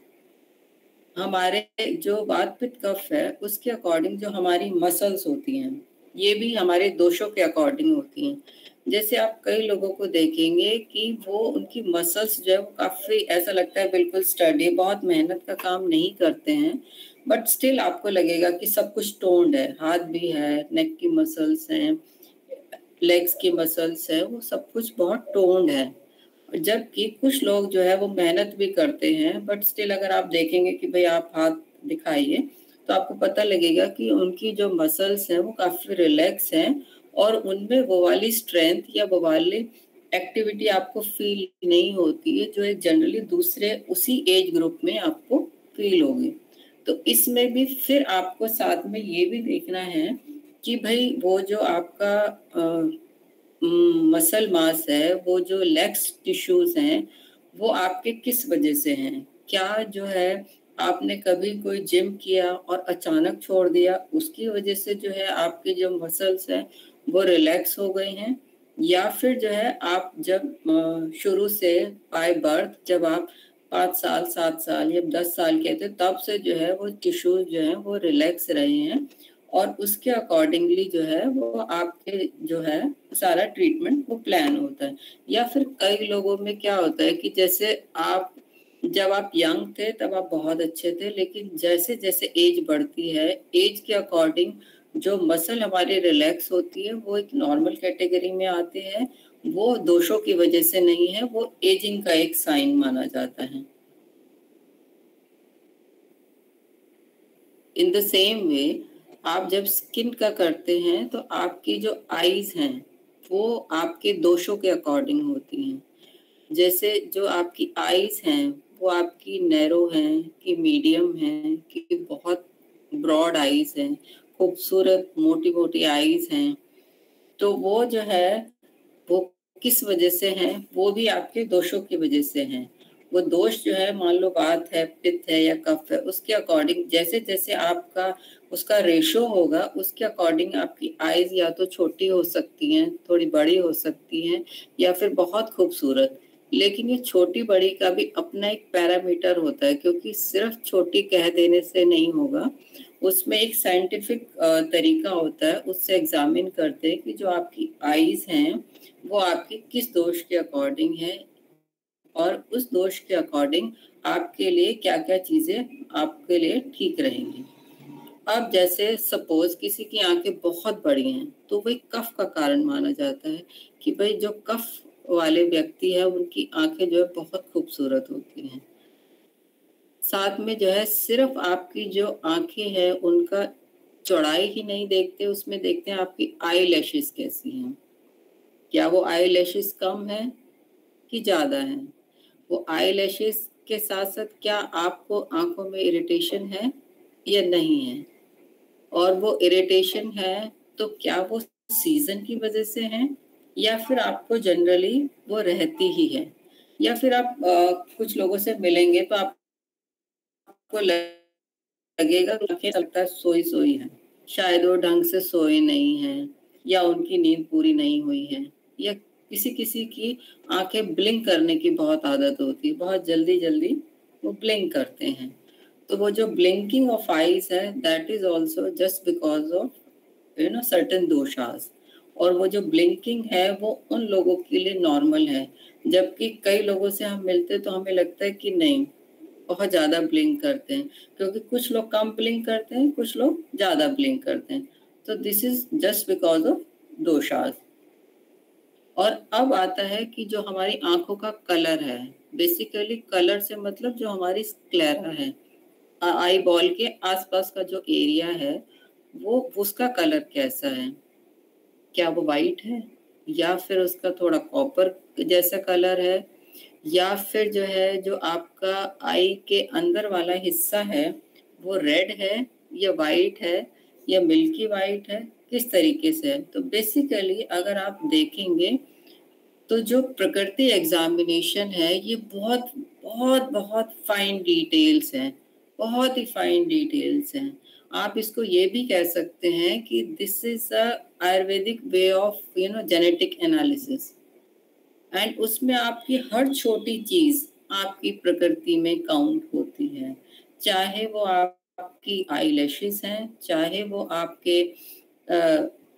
हमारे जो वात पित्त कफ है उसके अकॉर्डिंग जो हमारी मसल्स होती हैं ये भी हमारे दोषों के अकॉर्डिंग होती हैं। जैसे आप कई लोगों को देखेंगे कि वो उनकी मसल्स जो है वो काफी ऐसा लगता है बिल्कुल स्टडी, बहुत मेहनत का काम नहीं करते हैं, बट स्टिल आपको लगेगा कि सब कुछ टोन्ड है, हाथ भी है, नेक की मसल्स हैं, लेग्स की मसल्स है, वो सब कुछ बहुत टोन्ड है। जबकि कुछ लोग जो है वो मेहनत भी करते हैं, बट स्टिल अगर आप देखेंगे कि भाई आप हाथ दिखाइए तो आपको पता लगेगा कि उनकी जो मसल्स हैं वो काफी रिलैक्स हैं और उनमें वो वाली स्ट्रेंथ या वो वाली एक्टिविटी आपको फील नहीं होती है जो एक जनरली दूसरे उसी एज ग्रुप में आपको फील होगी। तो इसमें भी फिर आपको साथ में ये भी देखना है कि भाई वो जो आपका मसल मास है, वो जो लेग्स टिश्यूज हैं वो आपके किस वजह से हैं। क्या जो है आपने कभी कोई जिम किया और अचानक छोड़ दिया, उसकी वजह से जो है आपके जो मसल्स हैं वो रिलैक्स हो गए हैं, या फिर जो है आप जब शुरू से बाय बर्थ जब आप 5 साल 7 साल या 10 साल के थे तब से जो है वो टिश्यूज जो है वो रिलैक्स रहे हैं और उसके अकॉर्डिंगली जो है वो आपके जो है सारा ट्रीटमेंट वो प्लान होता है। या फिर कई लोगों में क्या होता है कि जैसे आप जब आप यंग थे तब आप बहुत अच्छे थे, लेकिन जैसे जैसे एज बढ़ती है एज के अकॉर्डिंग जो मसल हमारी रिलैक्स होती है वो एक नॉर्मल कैटेगरी में आते हैं, वो दोषों की वजह से नहीं है, वो एजिंग का एक साइन माना जाता है। इन द सेम वे आप जब स्किन का करते हैं तो आपकी जो आईज हैं वो आपके दोषों के अकॉर्डिंग होती हैं। जैसे जो आपकी आईज हैं वो आपकी नैरो हैं कि मीडियम हैं कि बहुत ब्रॉड आईज हैं, खूबसूरत मोटी मोटी आईज हैं, तो वो जो है वो किस वजह से हैं, वो भी आपके दोषों की वजह से हैं। वो दोष जो है मान लो वात है, पित्त है या कफ है, उसके अकॉर्डिंग जैसे जैसे आपका उसका रेशो होगा उसके अकॉर्डिंग आपकी आईज या तो छोटी हो सकती हैं, थोड़ी बड़ी हो सकती हैं, या फिर बहुत खूबसूरत। लेकिन ये छोटी बड़ी का भी अपना एक पैरामीटर होता है, क्योंकि सिर्फ छोटी कह देने से नहीं होगा, उसमें एक साइंटिफिक तरीका होता है, उससे एग्जामिन करते हैं कि जो आपकी आईज हैं वो आपके किस दोष के अकॉर्डिंग है और उस दोष के अकॉर्डिंग आपके लिए क्या क्या चीजें आपके लिए ठीक रहेंगी। अब जैसे सपोज किसी की आंखें बहुत बड़ी हैं तो वही कफ का कारण माना जाता है कि भाई जो कफ वाले व्यक्ति है उनकी आंखें जो है बहुत खूबसूरत होती हैं। साथ में जो है सिर्फ आपकी जो आंखें हैं उनका चौड़ाई ही नहीं देखते, उसमें देखते हैं आपकी आई लैशेस कैसी हैं, क्या वो आई लैशेस कम है कि ज्यादा है। वो आई लैशेस के साथ साथ क्या आपको आंखों में इरिटेशन है या नहीं है, और वो इरिटेशन है तो क्या वो सीजन की वजह से है या फिर आपको जनरली वो रहती ही है। या फिर आप कुछ लोगों से मिलेंगे तो आपको लगेगा कि लगता है सोई सोई है, शायद वो ढंग से सोए नहीं है या उनकी नींद पूरी नहीं हुई है, या किसी किसी की आंखें ब्लिंक करने की बहुत आदत होती है, बहुत जल्दी जल्दी वो ब्लिंक करते हैं। तो वो जो ब्लिंकिंग ऑफ आईज है that is also just because of certain doshas. और वो जो ब्लिंकिंग है वो उन लोगों के लिए नॉर्मल है, जबकि कई लोगों से हम मिलते तो हमें लगता है कि नहीं बहुत ज्यादा ब्लिंक करते हैं, क्योंकि कुछ लोग कम ब्लिंक करते हैं, कुछ लोग ज्यादा ब्लिंक करते हैं। तो this is just because of doshas. और अब आता है कि जो हमारी आंखों का कलर है, बेसिकली कलर से मतलब जो हमारी स्क्लेरा है, आई बॉल के आसपास का जो एरिया है वो उसका कलर कैसा है, क्या वो वाइट है या फिर उसका थोड़ा कॉपर जैसा कलर है, या फिर जो है जो आपका आई के अंदर वाला हिस्सा है वो रेड है या वाइट है या मिल्की वाइट है, किस तरीके से है। तो बेसिकली अगर आप देखेंगे तो जो प्रकृति एग्जामिनेशन है ये बहुत बहुत बहुत फाइन डिटेल्स हैं, बहुत ही फाइन डिटेल्स हैं। आप इसको ये भी कह सकते हैं कि this is a Ayurvedic way of genetic analysis, and उसमें आपकी हर छोटी चीज आपकी प्रकृति में काउंट होती है, चाहे वो आपकी आई लैशेस हैं, चाहे वो आपके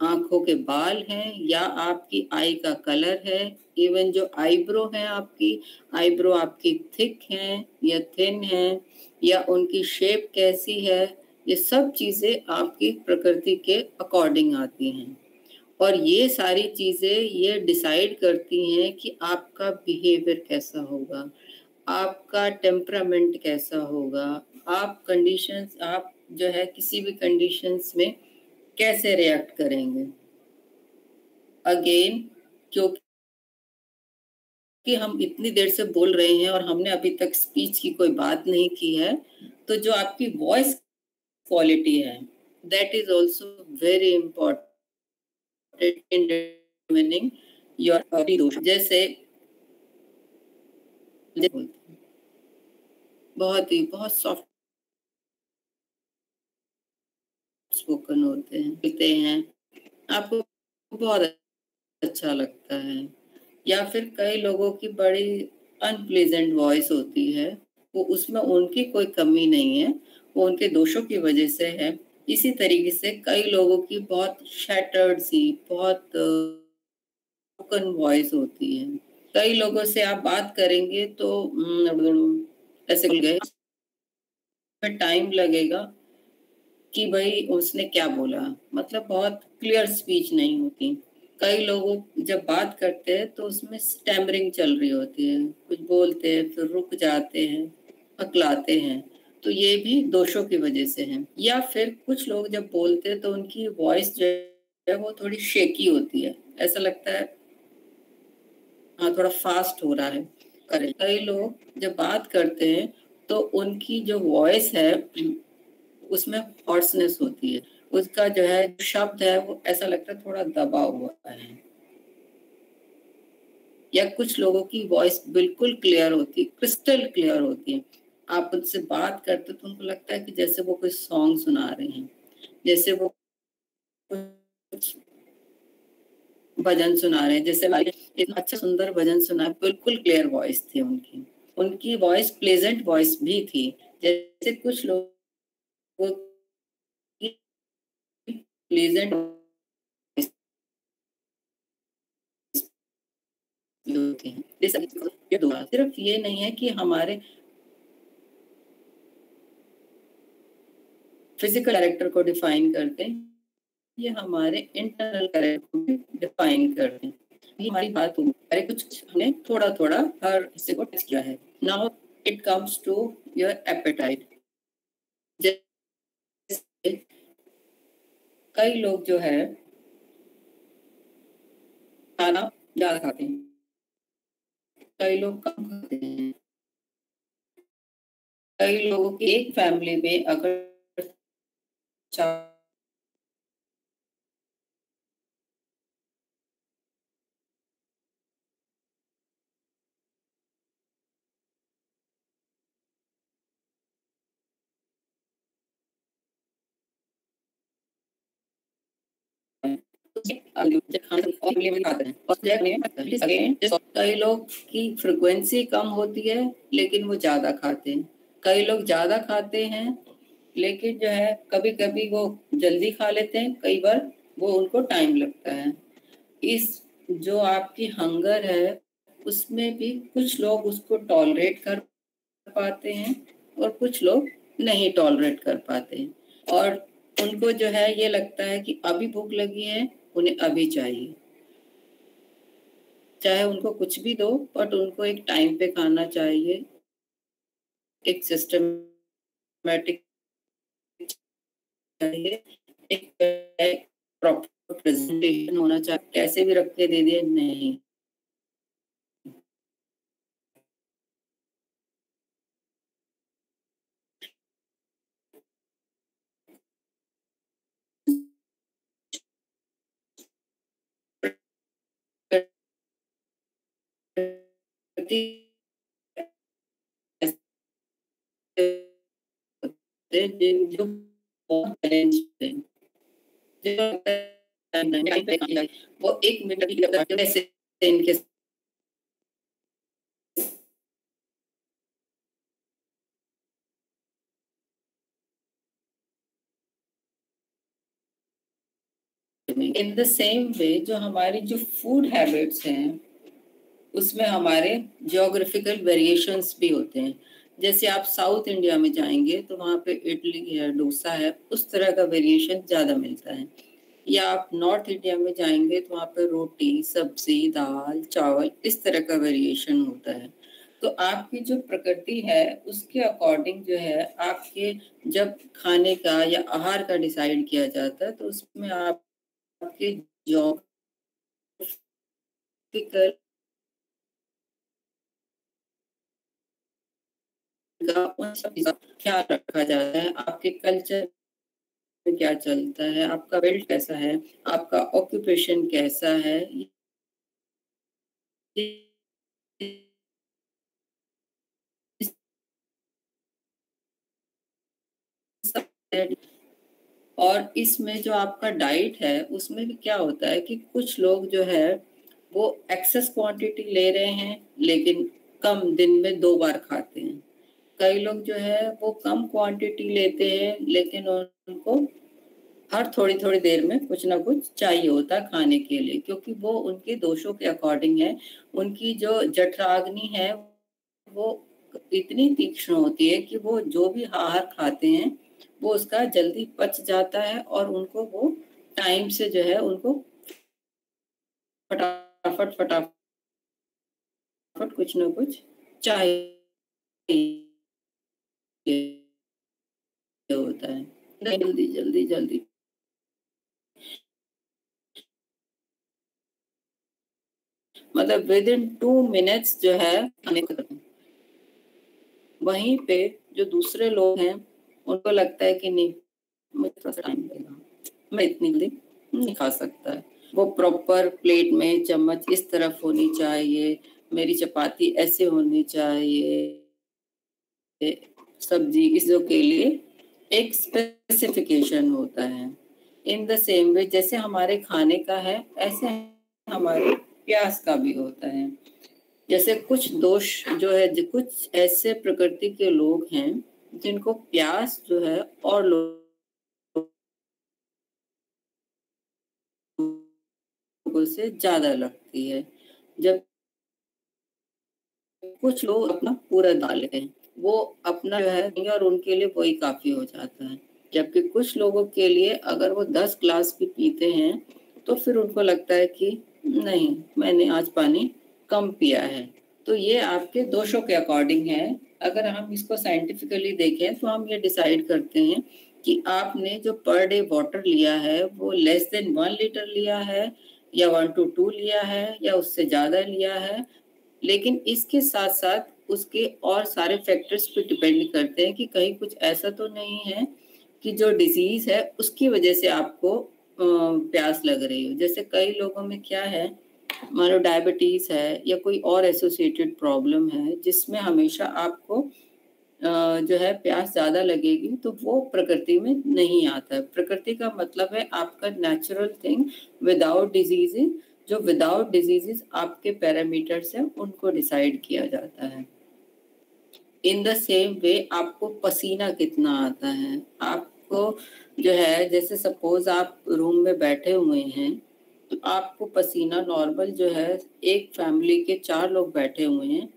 आंखों के बाल हैं या आपकी आई का कलर है, इवन जो आईब्रो है आपकी आईब्रो आपकी थिक है या थिन है या उनकी शेप कैसी है, ये सब चीजें आपकी प्रकृति के अकॉर्डिंग आती हैं। और ये सारी चीजें ये डिसाइड करती हैं कि आपका बिहेवियर कैसा होगा, आपका टेम्परामेंट कैसा होगा, आप जो है किसी भी कंडीशंस में कैसे रिएक्ट करेंगे। अगेन, क्योंकि हम इतनी देर से बोल रहे हैं और हमने अभी तक स्पीच की कोई बात नहीं की है, तो जो आपकी वॉइस क्वालिटी है, that is also very important in determining your दोष। जैसे बहुत सॉफ्ट स्पोकन होते हैं, आपको बहुत अच्छा लगता है, या फिर कई लोगों की बड़ी अनप्लेजेंट वॉइस होती है, वो उसमें उनकी कोई कमी नहीं है, वो उनके दोषों की वजह से है। इसी तरीके से कई लोगों की बहुत शैटर्ड सी, बहुत ब्रोकन वॉइस होती है। कई लोगों से आप बात करेंगे तो ऐसे बोल गए, टाइम लगेगा कि भाई उसने क्या बोला, मतलब बहुत क्लियर स्पीच नहीं होती। कई लोग जब बात करते हैं तो उसमें स्टैमरिंग चल रही होती है, कुछ बोलते हैं फिर रुक जाते हैं, अकलाते हैं, तो ये भी दोषों की वजह से है। या फिर कुछ लोग जब बोलते हैं तो उनकी वॉइस जो है वो थोड़ी शेकी होती है, ऐसा लगता है हाँ थोड़ा फास्ट हो रहा है। कई लोग जब बात करते हैं तो उनकी जो वॉइस है उसमें हॉर्सनेस होती है, उसका जो है शब्द है वो ऐसा लगता है थोड़ा दबा हुआ है। या कुछ लोगों की वॉइस बिल्कुल क्लियर होती है, क्रिस्टल क्लियर होती है, आप उनसे बात करते तो उनको लगता है कि जैसे वो कोई सॉन्ग सुना रहे हैं, जैसे वो कुछ भजन सुना रहे हैं, जैसे इतना अच्छा सुंदर भजन सुना, बिल्कुल क्लियर वॉइस थी उनकी वॉइस प्लेजेंट वॉइस भी थी। जैसे कुछ लोग प्लेजेंट होते हैं। सिर्फ ये नहीं है कि हमारे फिजिकल कैरेक्टर को डिफाइन करते हैं, ये हमारे इंटरनल कैरेक्टर को भी डिफाइन करते हैं। ये हमारी बात होगी, अरे कुछ हमने थोड़ा थोड़ा हर हिस्से को टेस्ट किया है। Now it comes to your appetite. कई लोग जो है खाना ज्यादा खाते हैं, कई लोग कम खाते हैं। कई लोगों की एक फैमिली में अगर कई लोग की फ्रिक्वेंसी कम होती है लेकिन वो ज्यादा खाते हैं, कई लोग ज्यादा खाते हैं लेकिन जो है कभी कभी वो जल्दी खा लेते हैं, कई बार वो उनको टाइम लगता है। इस जो आपकी हंगर है उसमें भी कुछ लोग उसको टॉलरेट कर पाते हैं और कुछ लोग नहीं टॉलरेट कर पाते हैं, और उनको जो है ये लगता है कि अभी भूख लगी है, उन्हें अभी चाहिए, चाहे उनको कुछ भी दो बट उनको एक टाइम पे खाना चाहिए, एक सिस्टमैटिक चाहिए, एक प्रॉपर प्रेजेंटेशन होना चाहिए, कैसे भी रख के दे दिए नहीं। जो वो 1 मिनट भी कैसे इनके इन द सेम वे जो हमारी जो फूड हैबिट्स हैं उसमें हमारे जियोग्राफिकल वेरिएशंस भी होते हैं। जैसे आप साउथ इंडिया में जाएंगे तो वहाँ पे इडली है, डोसा है, उस तरह का वेरिएशन ज्यादा मिलता है। या आप नॉर्थ इंडिया में जाएंगे तो वहाँ पे रोटी, सब्जी, दाल, चावल इस तरह का वेरिएशन होता है। तो आपकी जो प्रकृति है उसके अकॉर्डिंग जो है आपके जब खाने का या आहार का डिसाइड किया जाता है तो उसमें आपके जॉग्राफिकल का उन सब चीज़ों का ख्याल रखा जाता है। आपके कल्चर में क्या चलता है, आपका बेल्ट कैसा है, आपका ऑक्यूपेशन कैसा है, और इसमें जो आपका डाइट है उसमें भी क्या होता है कि कुछ लोग जो है वो एक्सेस क्वांटिटी ले रहे हैं लेकिन कम दिन में 2 बार खाते हैं। कई लोग जो है वो कम क्वांटिटी लेते हैं लेकिन उनको हर थोड़ी थोड़ी देर में कुछ ना कुछ चाहिए होता है खाने के लिए, क्योंकि वो उनके दोषों के अकॉर्डिंग है। उनकी जो जठराग्नि है वो इतनी तीक्ष्ण होती है कि वो जो भी आहार खाते हैं वो उसका जल्दी पच जाता है और उनको वो टाइम से जो है उनको फटाफट फटाफट कुछ ना कुछ चाहिए होता है, जल्दी जल्दी जल्दी। मतलब विद इन 2 मिनट्स जो है खाने को। वहीं पे जो दूसरे लोग हैं उनको लगता है कि नहीं मुझे थोड़ा सा टाइम लगेगा, मैं इतनी जल्दी नहीं खा सकता है। वो प्रॉपर प्लेट में चम्मच इस तरफ होनी चाहिए, मेरी चपाती ऐसे होनी चाहिए, सब्जी इसो के लिए एक स्पेसिफिकेशन होता है। इन द सेम वे जैसे हमारे खाने का है ऐसे हमारे प्यास का भी होता है। जैसे कुछ दोष जो है कुछ ऐसे प्रकृति के लोग हैं जिनको प्यास जो है और लोगों से ज्यादा लगती है, जब कुछ लोग अपना पूरा डाल लेते हैं, वो अपना जो है और उनके लिए वही काफी हो जाता है। जबकि कुछ लोगों के लिए अगर वो 10 ग्लास भी पीते हैं तो फिर उनको लगता है कि नहीं मैंने आज पानी कम पिया है। तो ये आपके दोषों के अकॉर्डिंग है। अगर हम इसको साइंटिफिकली देखें तो हम ये डिसाइड करते हैं कि आपने जो पर डे वाटर लिया है वो लेस देन 1 लीटर लिया है या 1 to 2 लिया है या उससे ज्यादा लिया है। लेकिन इसके साथ साथ उसके और सारे फैक्टर्स पे डिपेंड करते हैं कि कहीं कुछ ऐसा तो नहीं है कि जो डिजीज है उसकी वजह से आपको प्यास लग रही हो। जैसे कई लोगों में क्या है, मान लो डायबिटीज है या कोई और एसोसिएटेड प्रॉब्लम है जिसमें हमेशा आपको जो है प्यास ज्यादा लगेगी, तो वो प्रकृति में नहीं आता है। प्रकृति का मतलब है आपका नेचुरल थिंग विदाउट डिजीजेस, जो विदाउट डिजीजेस आपके पैरामीटर्स हैं उनको डिसाइड किया जाता है। इन द सेम वे आपको पसीना कितना आता है, आपको जो है जैसे सपोज आप रूम में बैठे हुए हैं तो आपको पसीना नॉर्मल जो है एक फैमिली के 4 लोग बैठे हुए हैं,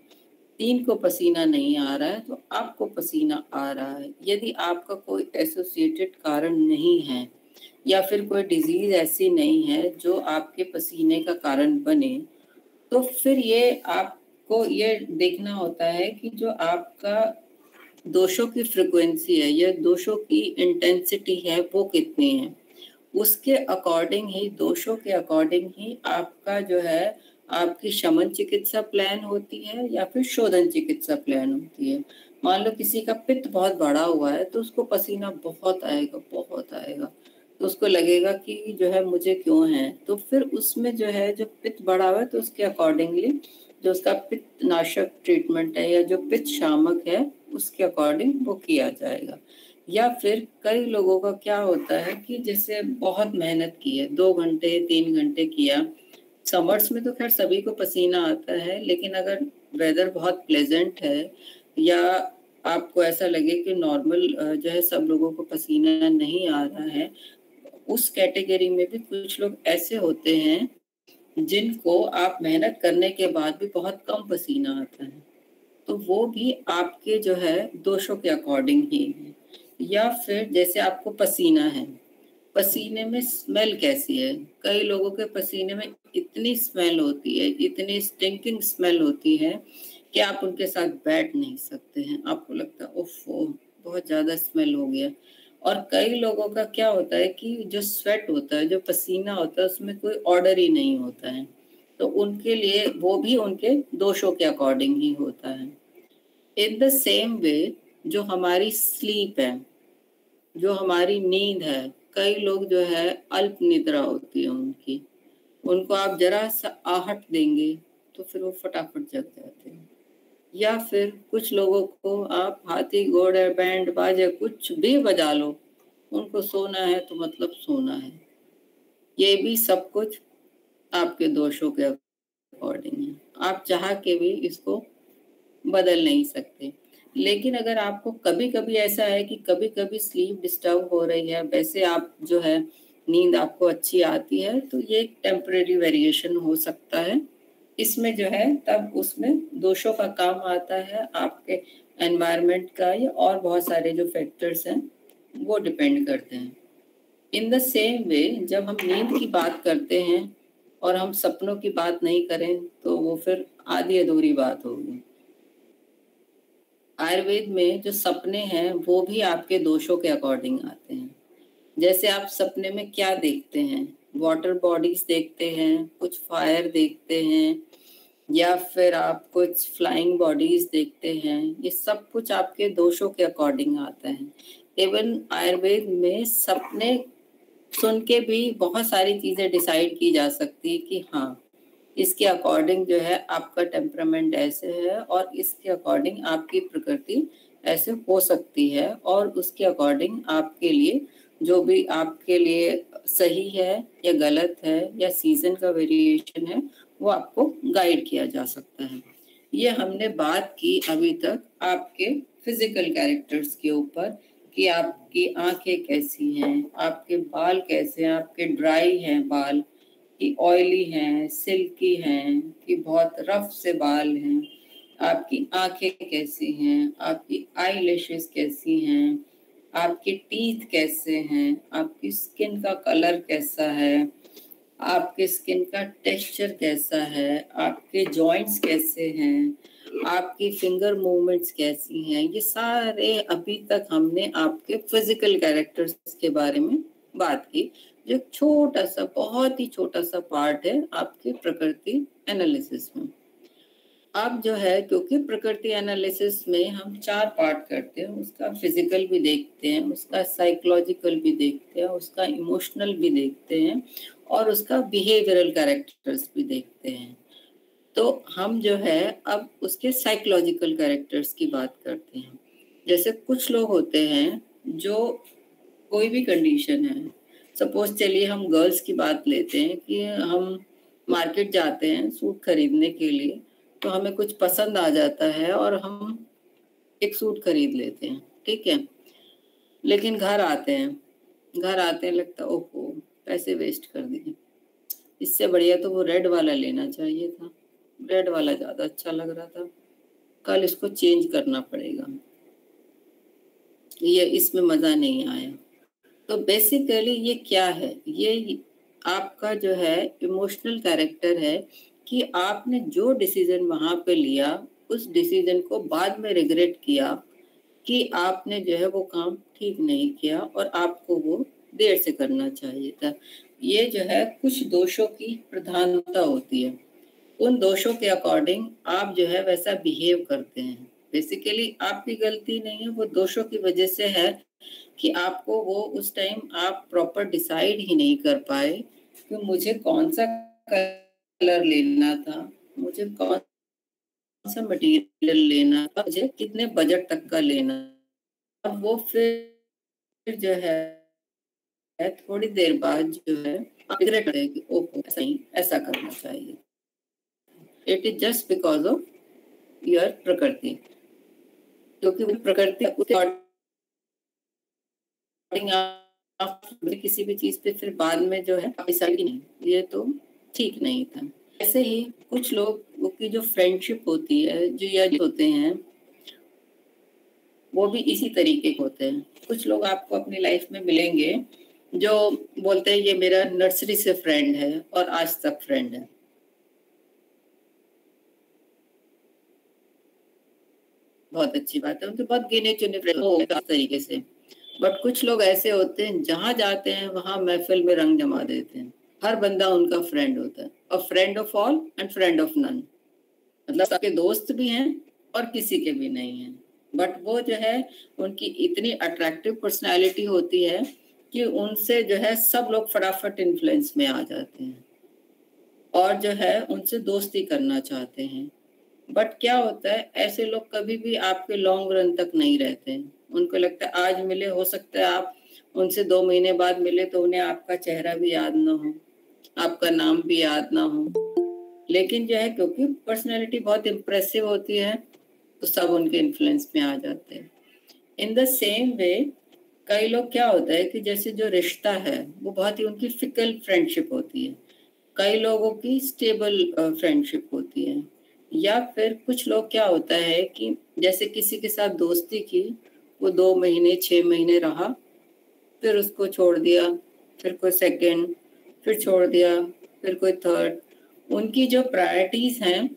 3 को पसीना नहीं आ रहा है तो आपको पसीना आ रहा है। यदि आपका कोई एसोसिएटेड कारण नहीं है या फिर कोई डिजीज ऐसी नहीं है जो आपके पसीने का कारण बने, तो फिर ये आपको ये देखना होता है कि जो आपका दोषों की फ्रिक्वेंसी है या दोषों की इंटेंसिटी है वो कितनी है। उसके अकॉर्डिंग ही दोषों के अकॉर्डिंग ही आपका जो है आपकी शमन चिकित्सा प्लान होती है या फिर शोधन चिकित्सा प्लान होती है। मान लो किसी का पित्त बहुत बढ़ा हुआ है तो उसको पसीना बहुत आएगा तो उसको लगेगा कि जो है मुझे क्यों है, तो फिर उसमें जो है जो पित्त बढ़ा हुआ है तो उसके अकॉर्डिंगली जो उसका पित्त नाशक ट्रीटमेंट है या जो पित्त शामक है उसके अकॉर्डिंग वो किया जाएगा। या फिर कई लोगों का क्या होता है कि जैसे बहुत मेहनत की है, 2 घंटे 3 घंटे किया, समर्स में तो खैर सभी को पसीना आता है, लेकिन अगर वेदर बहुत प्लेजेंट है या आपको ऐसा लगे कि नॉर्मल जो है सब लोगों को पसीना नहीं आ रहा है, उस कैटेगरी में भी कुछ लोग ऐसे होते हैं जिनको आप मेहनत करने के बाद भी बहुत कम पसीना आता है, तो वो भी आपके जो है दोषों के अकॉर्डिंग ही है। या फिर जैसे आपको पसीना है, पसीने में स्मेल कैसी है। कई लोगों के पसीने में इतनी स्मेल होती है, इतनी स्टिंकिंग स्मेल होती है कि आप उनके साथ बैठ नहीं सकते हैं। आपको लगता है ओफो बहुत ज़्यादा स्मेल हो गया। और कई लोगों का क्या होता है कि जो स्वेट होता है, जो पसीना होता है, उसमें कोई ऑर्डर ही नहीं होता है, तो उनके लिए वो भी उनके दोषों के अकॉर्डिंग ही होता है। इन द सेम वे जो हमारी स्लीप है, जो हमारी नींद है, कई लोग जो है अल्प निद्रा होती है उनकी, उनको आप जरा सा आहट देंगे तो फिर वो फटाफट जग जाते हैं। या फिर कुछ लोगों को आप हाथी घोड़े बैंड बाजे कुछ भी बजा लो, उनको सोना है तो मतलब सोना है। ये भी सब कुछ आपके दोषों के अकॉर्डिंग है, आप चाह के भी इसको बदल नहीं सकते। लेकिन अगर आपको कभी कभी ऐसा है कि कभी कभी स्लीप डिस्टर्ब हो रही है, वैसे आप जो है नींद आपको अच्छी आती है, तो ये एक टेम्परेरी वेरिएशन हो सकता है। इसमें जो है तब उसमें दोषों का काम आता है, आपके एनवायरनमेंट का या और बहुत सारे जो फैक्टर्स हैं वो डिपेंड करते हैं। इन द सेम वे जब हम नींद की बात करते हैं और हम सपनों की बात नहीं करें तो वो फिर आधी अधूरी बात होगी। आयुर्वेद में जो सपने हैं वो भी आपके दोषों के अकॉर्डिंग आते हैं। जैसे आप सपने में क्या देखते हैं, वाटर बॉडीज देखते हैं, कुछ फायर देखते हैं, या फिर आप कुछ फ्लाइंग बॉडीज देखते हैं, ये सब कुछ आपके दोषों के अकॉर्डिंग आता है। इवन आयुर्वेद में सपने सुन के भी बहुत सारी चीजें डिसाइड की जा सकती है कि हाँ इसके अकॉर्डिंग जो है आपका टेम्परामेंट ऐसे है और इसके अकॉर्डिंग आपकी प्रकृति ऐसे हो सकती है, और उसके अकॉर्डिंग आपके लिए जो भी आपके लिए सही है या गलत है या सीजन का वेरिएशन है वो आपको गाइड किया जा सकता है। ये हमने बात की अभी तक आपके फिजिकल कैरेक्टर्स के ऊपर कि आपकी आंखें कैसी हैं, आपके बाल कैसे हैं, आपके ड्राई हैं बाल कि ऑयली हैं, सिल्की हैं, कि बहुत रफ से बाल हैं, आपकी आंखें कैसी हैं, आपकी आई लैशेस कैसी हैं, आपके टीथ कैसे हैं, आपकी स्किन का कलर कैसा है, आपके स्किन का टेक्सचर कैसा है, आपके जॉइंट्स कैसे हैं, आपकी फिंगर मूवमेंट्स कैसी हैं, ये सारे अभी तक हमने आपके फिजिकल कैरेक्टर्स के बारे में बात की, जो एक छोटा सा बहुत ही छोटा सा पार्ट है आपके प्रकृति एनालिसिस में। अब जो है क्योंकि प्रकृति एनालिसिस में हम 4 पार्ट करते हैं, उसका फिजिकल भी देखते हैं, उसका साइकोलॉजिकल भी देखते हैं, उसका इमोशनल भी देखते हैं और उसका बिहेवियरल कैरेक्टर्स भी देखते हैं। तो हम जो है अब उसके साइकोलॉजिकल कैरेक्टर्स की बात करते हैं। जैसे कुछ लोग होते हैं जो कोई भी कंडीशन है, सपोज चलिए हम गर्ल्स की बात लेते हैं कि हम मार्केट जाते हैं सूट खरीदने के लिए, तो हमें कुछ पसंद आ जाता है और हम एक सूट खरीद लेते हैं, ठीक है। लेकिन घर आते हैं लगता है ओहो पैसे वेस्ट कर दिए, इससे बढ़िया तो वो रेड वाला लेना चाहिए था, रेड वाला ज़्यादा अच्छा लग रहा था, कल इसको चेंज करना पड़ेगा, ये इसमें मज़ा नहीं आया। तो बेसिकली ये क्या है, ये आपका जो है इमोशनल कैरेक्टर है कि आपने जो डिसीजन वहां पे लिया उस डिसीजन को बाद में रिग्रेट किया कि आपने जो है वो काम ठीक नहीं किया और आपको वो देर से करना चाहिए था। ये जो है कुछ दोषों की प्रधानता होती है, उन दोषों के अकॉर्डिंग आप जो है वैसा बिहेव करते हैं। बेसिकली आपकी गलती नहीं है, वो दोषों की वजह से है कि आपको वो उस टाइम आप प्रॉपर डिसाइड ही नहीं कर पाए कि मुझे कौन सा कलर लेना था, मुझे कौन सा मटेरियल लेना था, मुझे कितने बजट तक का लेना। अब वो फिर जो है थोड़ी देर बाद जो है रिग्रेट करते हैं कि ओहो ऐसा नहीं, ऐसा करना चाहिए। It is just because of your प्रकृति, क्योंकि वो प्रकृति आप किसी भी चीज पे फिर बाद में जो है डिसाइड नहीं, ये तो ठीक नहीं था। ऐसे ही कुछ लोग की जो फ्रेंडशिप होती है, जो या होते हैं, वो भी इसी तरीके के होते हैं। कुछ लोग आपको अपनी लाइफ में मिलेंगे जो बोलते हैं ये मेरा नर्सरी से फ्रेंड है और आज तक फ्रेंड है। बहुत अच्छी बात है, उनके बहुत गिने चुने फ्रेंड होते हैं तरीके से। बट कुछ लोग ऐसे होते हैं जहां जाते हैं वहां महफिल में रंग जमा देते हैं, हर बंदा उनका फ्रेंड होता है, a friend of all and friend of none. मतलब सबके दोस्त भी हैं और किसी के भी नहीं हैं। बट वो जो है उनकी इतनी अट्रैक्टिव पर्सनालिटी होती है कि उनसे जो है सब लोग फटाफट इन्फ्लुएंस में आ जाते हैं और जो है उनसे दोस्ती करना चाहते हैं। बट क्या होता है, ऐसे लोग कभी भी आपके लॉन्ग रन तक नहीं रहते हैं। उनको लगता है आज मिले, हो सकता है आप उनसे 2 महीने बाद मिले तो उन्हें आपका चेहरा भी याद ना हो, आपका नाम भी याद ना हो, लेकिन जो है क्योंकि पर्सनैलिटी बहुत इम्प्रेसिव होती है तो सब उनके इन्फ्लुएंस में आ जाते हैं। इन द सेम वे कई लोग क्या होता है कि जैसे जो रिश्ता है वो बहुत ही उनकी फिकल फ्रेंडशिप होती है, कई लोगों की स्टेबल फ्रेंडशिप होती है। या फिर कुछ लोग क्या होता है कि जैसे किसी के साथ दोस्ती की, वो 2 महीने 6 महीने रहा, फिर उसको छोड़ दिया, फिर कोई सेकंड, फिर छोड़ दिया, फिर कोई थर्ड। उनकी जो प्रायोरिटीज हैं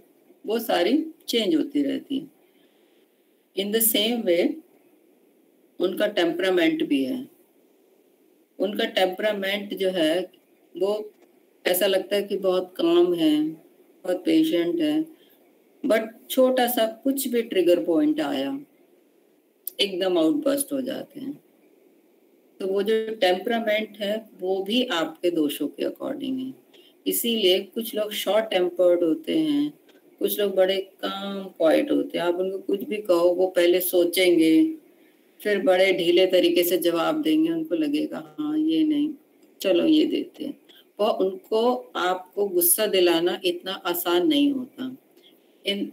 वो सारी चेंज होती रहती है। इन द सेम वे उनका टेम्परामेंट भी है। उनका टेम्परामेंट जो है वो ऐसा लगता है कि बहुत काम है, बहुत पेशेंट है, बट छोटा सा कुछ भी ट्रिगर पॉइंट आया एकदम आउटबर्स्ट हो जाते हैं। तो वो जो टेम्परामेंट है वो भी आपके दोषों के अकॉर्डिंग है। इसीलिए कुछ लोग शॉर्ट टेम्पर्ड होते हैं, कुछ लोग बड़े काम क्वाइट होते हैं। आप उनको कुछ भी कहो वो पहले सोचेंगे, फिर बड़े ढीले तरीके से जवाब देंगे। उनको लगेगा हाँ ये नहीं, चलो ये देते हैं। और उनको आपको गुस्सा दिलाना इतना आसान नहीं होता। इन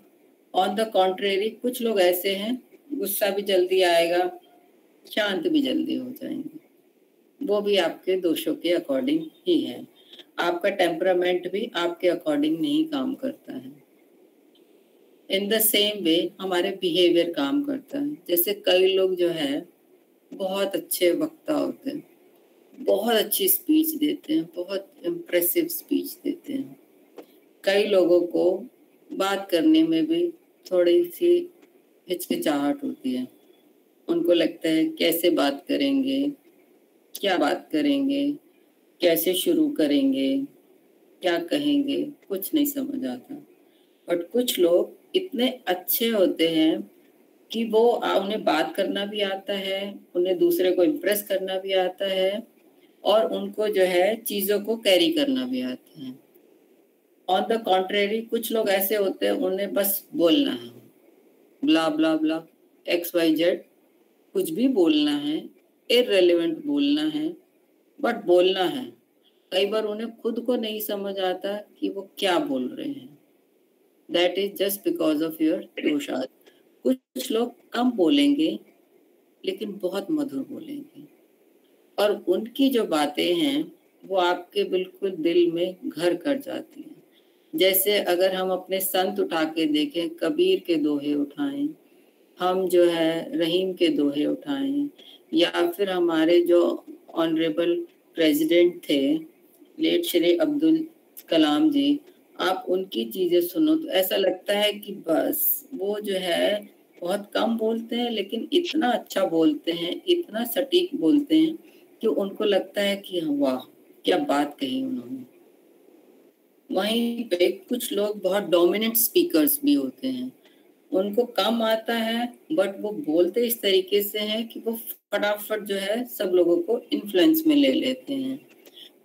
ऑन द कॉन्ट्रेरी कुछ लोग ऐसे हैं, गुस्सा भी जल्दी आएगा, शांत भी जल्दी हो जाएंगे। वो भी आपके दोषों के अकॉर्डिंग ही है। आपका टेम्परामेंट भी आपके अकॉर्डिंग नहीं काम करता है। इन द सेम वे हमारे बिहेवियर काम करता है। जैसे कई लोग जो है बहुत अच्छे वक्ता होते हैं, बहुत अच्छी स्पीच देते हैं, बहुत इम्प्रेसिव स्पीच देते हैं। कई लोगों को बात करने में भी थोड़ी सी हिचकिचाहट होती है। उनको लगता है कैसे बात करेंगे, क्या बात करेंगे, कैसे शुरू करेंगे, क्या कहेंगे, कुछ नहीं समझ आता। बट कुछ लोग इतने अच्छे होते हैं कि वो उन्हें बात करना भी आता है, उन्हें दूसरे को इम्प्रेस करना भी आता है और उनको जो है चीज़ों को कैरी करना भी आता है। ऑन द कॉन्ट्रेरी कुछ लोग ऐसे होते हैं, उन्हें बस बोलना है, ब्ला ब्ला ब्ला XYZ, कुछ भी बोलना है, इररिलेवेंट बोलना है, बट बोलना है। कई बार उन्हें खुद को नहीं समझ आता कि वो क्या बोल रहे हैं। That is just because of your doshas. कुछ लोग कम बोलेंगे लेकिन बहुत मधुर बोलेंगे और उनकी जो बातें हैं वो आपके बिल्कुल दिल में घर कर जाती हैं। जैसे अगर हम अपने संत उठा के देखें, कबीर के दोहे उठाएं, हम जो है रहीम के दोहे उठाएं, या फिर हमारे जो ऑनरेबल प्रेसिडेंट थे लेट श्री अब्दुल कलाम जी, आप उनकी चीजें सुनो तो ऐसा लगता है कि बस वो जो है बहुत कम बोलते हैं लेकिन इतना अच्छा बोलते हैं, इतना सटीक बोलते हैं कि उनको लगता है कि वाह क्या बात कही उन्होंने। वहीं पे कुछ लोग बहुत डोमिनेंट स्पीकर्स भी होते हैं, उनको कम आता है बट वो बोलते इस तरीके से हैं कि वो फटाफट जो है सब लोगों को इन्फ्लुएंस में ले लेते हैं।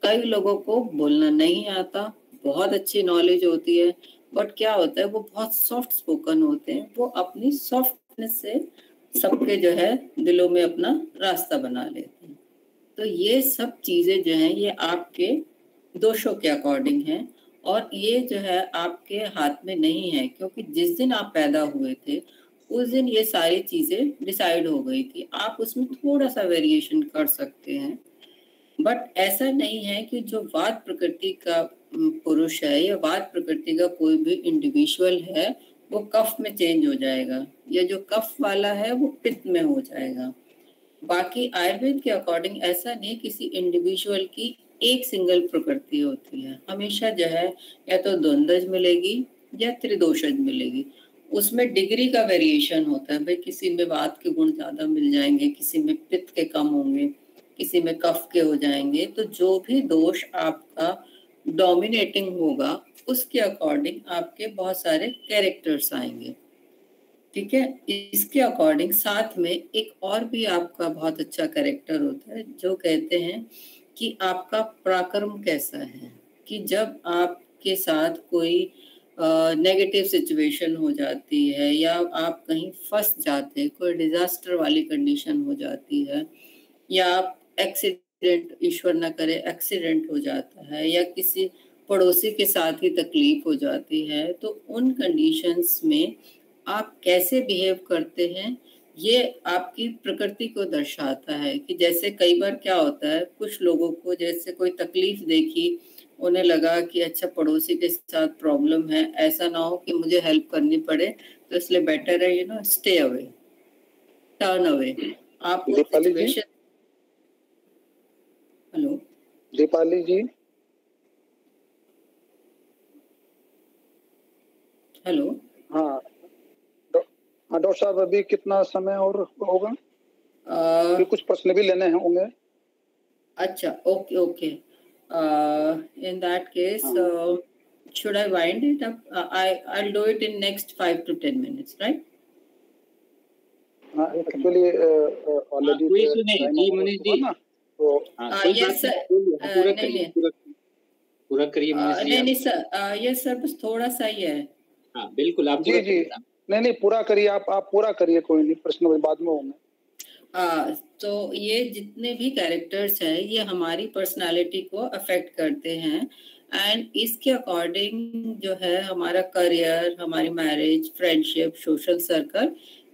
कई लोगों को बोलना नहीं आता, बहुत अच्छी नॉलेज होती है, बट क्या होता है वो बहुत सॉफ्ट स्पोकन होते हैं, वो अपनी सॉफ्टनेस से सबके जो है दिलों में अपना रास्ता बना लेते हैं। तो ये सब चीजें जो हैं ये आपके दोषों के अकॉर्डिंग हैं और ये जो है आपके हाथ में नहीं है, क्योंकि जिस दिन आप पैदा हुए थे उस दिन ये सारी चीजें डिसाइड हो गई थी। आप उसमें थोड़ा सा वेरिएशन कर सकते हैं, बट ऐसा नहीं है कि जो वात प्रकृति का पुरुष है या वात प्रकृति का कोई भी इंडिविजुअल है वो कफ में चेंज हो जाएगा, या जो कफ वाला है वो पित्त में हो जाएगा। बाकी आयुर्वेद के अकॉर्डिंग ऐसा नहीं किसी इंडिविजुअल की एक सिंगल प्रकृति होती है, हमेशा जो है या तो द्वंद्वज मिलेगी या त्रिदोषज मिलेगी। उसमें डिग्री का वेरिएशन होता है भाई, किसी में वात के गुण ज्यादा मिल जाएंगे, किसी में पित्त के कम होंगे, किसी में कफ के हो जाएंगे। तो जो भी दोष आपका डोमिनेटिंग होगा उसके अकॉर्डिंग आपके बहुत सारे कैरेक्टर्स आएंगे, ठीक है। इसके अकॉर्डिंग साथ में एक और भी आपका बहुत अच्छा कैरेक्टर होता है जो कहते हैं कि आपका पराक्रम कैसा है, कि जब आपके साथ कोई नेगेटिव सिचुएशन हो जाती है या आप कहीं फंस जाते हैं, कोई डिजास्टर वाली कंडीशन हो जाती है, या आप एक्सीडेंट, ईश्वर ना करे एक्सीडेंट हो जाता है, या किसी पड़ोसी के साथ ही तकलीफ हो जाती है, तो उन कंडीशंस में आप कैसे बिहेव करते हैं ये आपकी प्रकृति को दर्शाता है। कि जैसे कई बार क्या होता है, कुछ लोगों को जैसे कोई तकलीफ देखी, उन्हें लगा कि अच्छा पड़ोसी के साथ प्रॉब्लम है, ऐसा ना हो कि मुझे हेल्प करनी पड़े, तो इसलिए बेटर है स्टे अवे, टर्न अवे। आप उस सिचुएशन, हेलो दीपाली जी, हेलो, हाँ डॉक्टर साहब, अभी कितना समय और होगा? फिर कुछ प्रश्न भी लेने होंगे। अच्छा, okay okay, in that case should I wind it up? I'll do it in next 5 to 10 minutes, right? Actually already जी मनीष जी ना, तो यस सर, पूरा करिए मनीष जी। नहीं सर, यस सर, बस थोड़ा सा ही है। हाँ बिल्कुल, आप जी जी, नहीं पूरा करिए, आप पूरा करिए, कोई नहीं, प्रश्न बाद में होंगे। तो ये जितने भी कैरेक्टर्स हैं ये हमारी पर्सनालिटी को अफेक्ट करते हैं, एंड इसके अकॉर्डिंग जो है हमारा करियर, हमारी मैरिज, फ्रेंडशिप, सोशल सर्कल,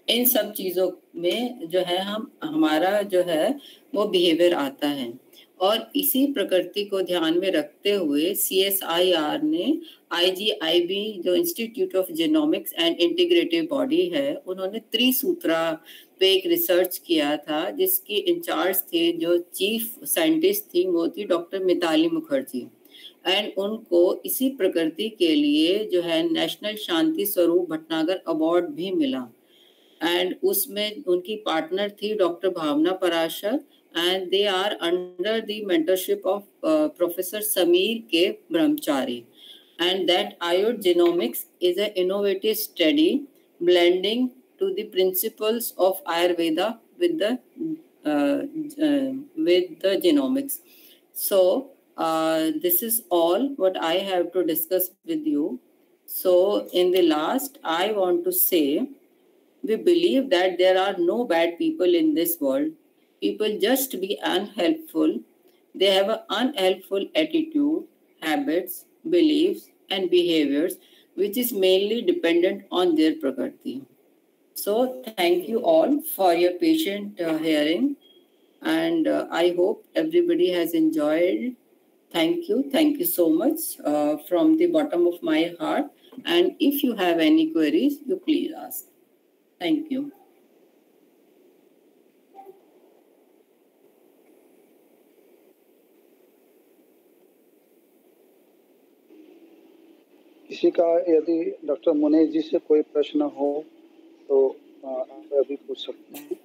इन सब चीज़ों में जो है हमारा जो है वो बिहेवियर आता है। और इसी प्रकृति को ध्यान में रखते हुए CSIR ने IGIB जो institute of genomics and integrative body है, उन्होंने त्रिसूत्रा पे एक रिसर्च किया था, जिसकी इंचार्ज थे, जो चीफ साइंटिस्ट थी, वो थी डॉक्टर मिताली मुखर्जी, एंड उनको इसी प्रकृति के लिए जो है नेशनल शांति स्वरूप भटनागर अवार्ड भी मिला। एंड उसमें उनकी पार्टनर थी doctor Bhavna Parashar, and they are under the mentorship of Professor Sameer K. Brahmachari, and that IoT Genomics is an innovative study blending to the principles of Ayurveda with the genomics. So this is all what I have to discuss with you. So in the last, I want to say, we believe that there are no bad people in this world. People just be unhelpful. They have an unhelpful attitude, habits, beliefs, and behaviors, which is mainly dependent on their prakriti. So thank you all for your patient hearing, and I hope everybody has enjoyed. Thank you so much from the bottom of my heart. And if you have any queries, you please ask. Thank you. किसी का यदि doctor Munish जी से कोई प्रश्न हो तो आप अभी पूछ सकते हैं।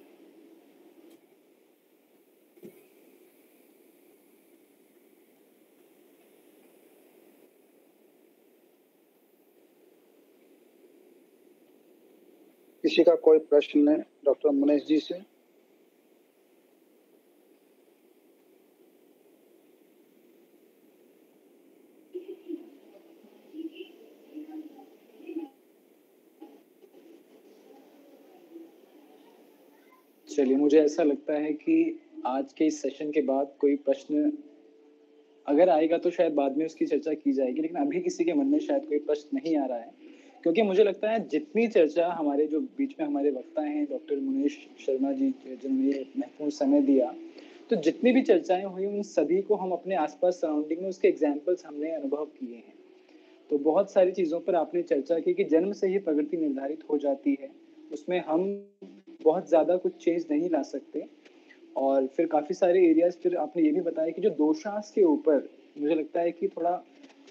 किसी का कोई प्रश्न है डॉक्टर मुनीष जी से? चलिए, मुझे ऐसा लगता है कि आज के इस सेशन के बाद कोई प्रश्न अगर आएगा तो शायद बाद में उसकी चर्चा की जाएगी, लेकिन अभी किसी के मन में शायद कोई प्रश्न नहीं आ रहा है, क्योंकि मुझे लगता है जितनी चर्चा हमारे जो बीच में हमारे वक्ता हैं डॉक्टर मुनीष शर्मा जी, जिन्होंने ये महत्वपूर्ण समय दिया, तो जितनी भी चर्चाएं हुई उन सभी को हम अपने आसपास सराउंडिंग में उसके एग्जाम्पल्स हमने अनुभव किए हैं। तो बहुत सारी चीज़ों पर आपने चर्चा की कि जन्म से ही प्रकृति निर्धारित हो जाती है, उसमें हम बहुत ज़्यादा कुछ चेंज नहीं ला सकते, और फिर काफ़ी सारे एरियाज, फिर आपने ये भी बताया कि जो दोषांश के ऊपर मुझे लगता है कि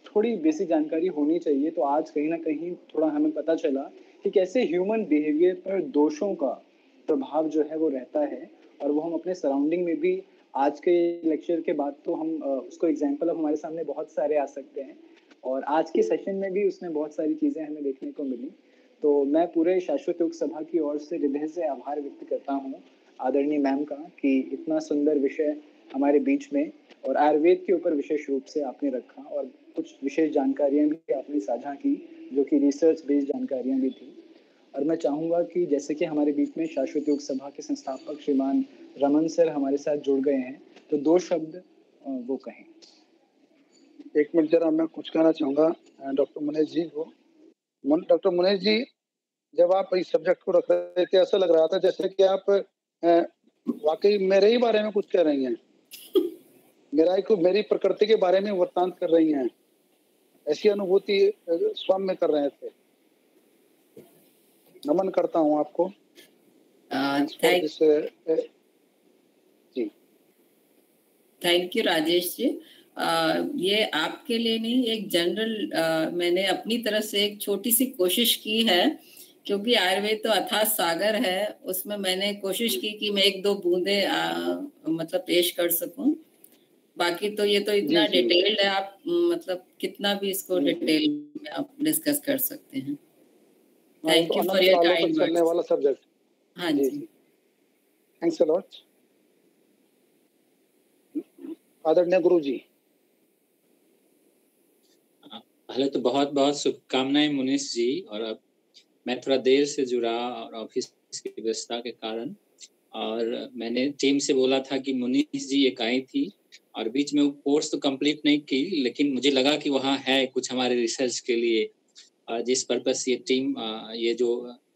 थोड़ी बेसिक जानकारी होनी चाहिए। तो आज कहीं ना कहीं थोड़ा हमें पता चला कि कैसे ह्यूमन बिहेवियर पर दोषों का प्रभाव जो है वो रहता है, और वो हम अपने सराउंडिंग में भी आज के लेक्चर के बाद तो हम उसको एग्जाम्पल अब हमारे सामने बहुत सारे आ सकते हैं, और आज के सेशन में भी उसमें बहुत सारी चीज़ें हमें देखने को मिली। तो मैं पूरे शाश्वत योग सभा की ओर से हृदय से आभार व्यक्त करता हूँ आदरणीय मैम का, कि इतना सुंदर विषय हमारे बीच में और आयुर्वेद के ऊपर विशेष रूप से आपने रखा, और कुछ विशेष जानकारियाँ भी आपने साझा की जो कि रिसर्च बेस्ड जानकारियाँ भी थी। और मैं चाहूँगा कि जैसे कि हमारे बीच में शाश्वत योग सभा के संस्थापक श्रीमान रमन सर हमारे साथ जुड़ गए हैं, तो 2 शब्द वो कहें। एक मिनट जरा मैं कुछ कहना चाहूँगा डॉक्टर मुनीश जी को। डॉक्टर मुनीश जी, जब आप इस सब्जेक्ट को रख रहे थे ऐसा लग रहा था जैसे कि आप वाकई मेरे ही बारे में कुछ कह रही हैं, मेरी प्रकृति के बारे में वृत्तांत कर रही हैं, ऐसी अनुभूति स्वयं में कर रहे थे। नमन करता हूँ आपको। Thank you Rajesh ji. ये आपके लिए नहीं, एक जनरल मैंने अपनी तरफ से एक छोटी सी कोशिश की है, क्योंकि आयुर्वेद तो अथाह सागर है, उसमें मैंने कोशिश की कि मैं 1-2 बूंदे मतलब पेश कर सकूं। बाकी तो ये तो इतना डिटेल्ड है, आप मतलब कितना भी इसको डिटेल में आप डिस्कस कर सकते हैं। Thank you for your kind करने वाला सब्जेक्ट। हाँ जी, थैंक्स अ लॉट आदरणीय गुरु जी। पहले तो बहुत बहुत शुभकामनाएं मुनीश जी। और अब मैं थोड़ा देर से जुड़ा और ऑफिस की व्यस्तता के कारण, और मैंने टीम से बोला था कि मुनीश जी एक आई थी और बीच में वो कोर्स तो कंप्लीट नहीं की, लेकिन मुझे लगा कि वहाँ है कुछ हमारे रिसर्च के लिए, जिस पर्पस ये टीम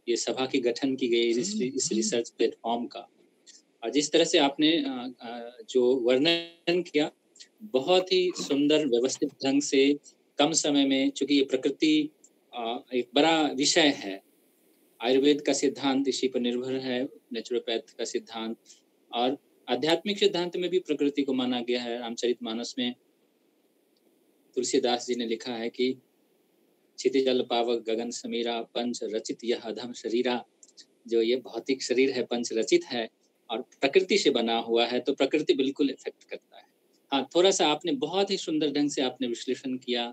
ये सभा की गठन की गई इस रिसर्च प्लेटफॉर्म का। और जिस तरह से आपने जो वर्णन किया, बहुत ही सुंदर व्यवस्थित ढंग से कम समय में, चूंकि ये प्रकृति एक बड़ा विषय है, आयुर्वेद का सिद्धांत इसी पर निर्भर है, नेचुरोपैथ का सिद्धांत, और आध्यात्मिक सिद्धांत में भी प्रकृति को माना गया है। रामचरितमानस में तुलसीदास जी ने लिखा है कि क्षितिजल पावक गगन समीरा पंच रचित यह अधम शरीरा। जो ये भौतिक शरीर है पंच रचित है और प्रकृति से बना हुआ है, तो प्रकृति बिल्कुल इफेक्ट करता है। हाँ, थोड़ा सा आपने बहुत ही सुंदर ढंग से आपने विश्लेषण किया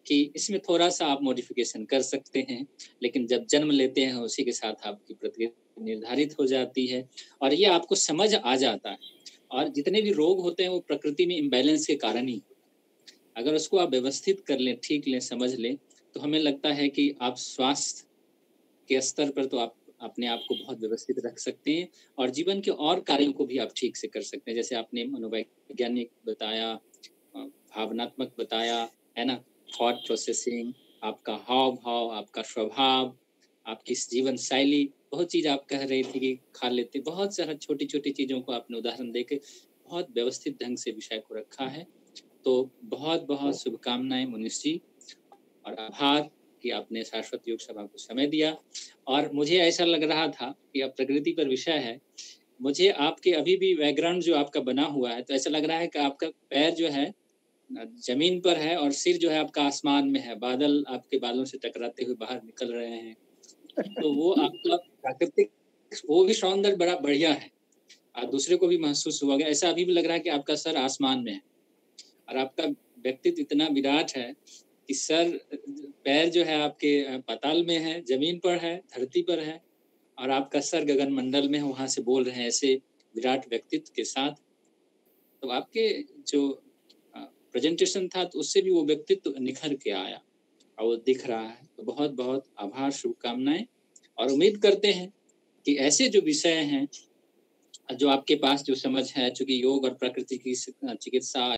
कि इसमें थोड़ा सा आप मॉडिफिकेशन कर सकते हैं, लेकिन जब जन्म लेते हैं उसी के साथ आपकी प्रतिक्रिया निर्धारित हो जाती है और ये आपको समझ आ जाता है। और जितने भी रोग होते हैं वो प्रकृति में इम्बैलेंस के कारण ही होता है। अगर उसको आप व्यवस्थित कर लें, ठीक लें, समझ लें, तो हमें लगता है कि आप स्वास्थ्य के स्तर पर तो आप अपने आप को बहुत व्यवस्थित रख सकते हैं और जीवन के और कार्यों को भी आप ठीक से कर सकते हैं। जैसे आपने मनोवैज्ञानिक बताया, भावनात्मक बताया, है ना, थॉट प्रोसेसिंग, आपका हाव भाव, आपका स्वभाव, आपकी जीवन शैली, बहुत चीज़ आप कह रही थी कि खा लेते, बहुत सारा छोटी छोटी चीज़ों को आपने उदाहरण देके बहुत व्यवस्थित ढंग से विषय को रखा है। तो बहुत बहुत शुभकामनाएं मुनीश जी, और आभार कि आपने शाश्वत योग सभा को समय दिया। और मुझे ऐसा लग रहा था कि अब प्रकृति पर विषय है, मुझे आपके अभी भी बैकग्राउंड जो आपका बना हुआ है, तो ऐसा लग रहा है कि आपका पैर जो है जमीन पर है और सिर जो है आपका आसमान में है, बादल आपके बालों से टकराते हुए बाहर निकल रहे हैं। तो वो आपका प्राकृतिक वो भी सौंदर्य बड़ा बढ़िया है और दूसरे को भी महसूस हुआ गया। ऐसा अभी भी लग रहा है कि आपका सर आसमान में है और आपका व्यक्तित्व इतना विराट है कि सर पैर जो है आपके पाताल में है, जमीन पर है, धरती पर है, और आपका सर गगन मंडल में है, वहां से बोल रहे हैं ऐसे विराट व्यक्तित्व के साथ। तो आपके जो प्रेजेंटेशन था तो उससे भी वो व्यक्तित्व निखर के आया और वो दिख रहा है। तो बहुत बहुत आभार, शुभकामनाएं, और उम्मीद करते हैं कि ऐसे जो विषय हैं जो आपके पास जो समझ है, चूंकि योग और प्रकृति की चिकित्सा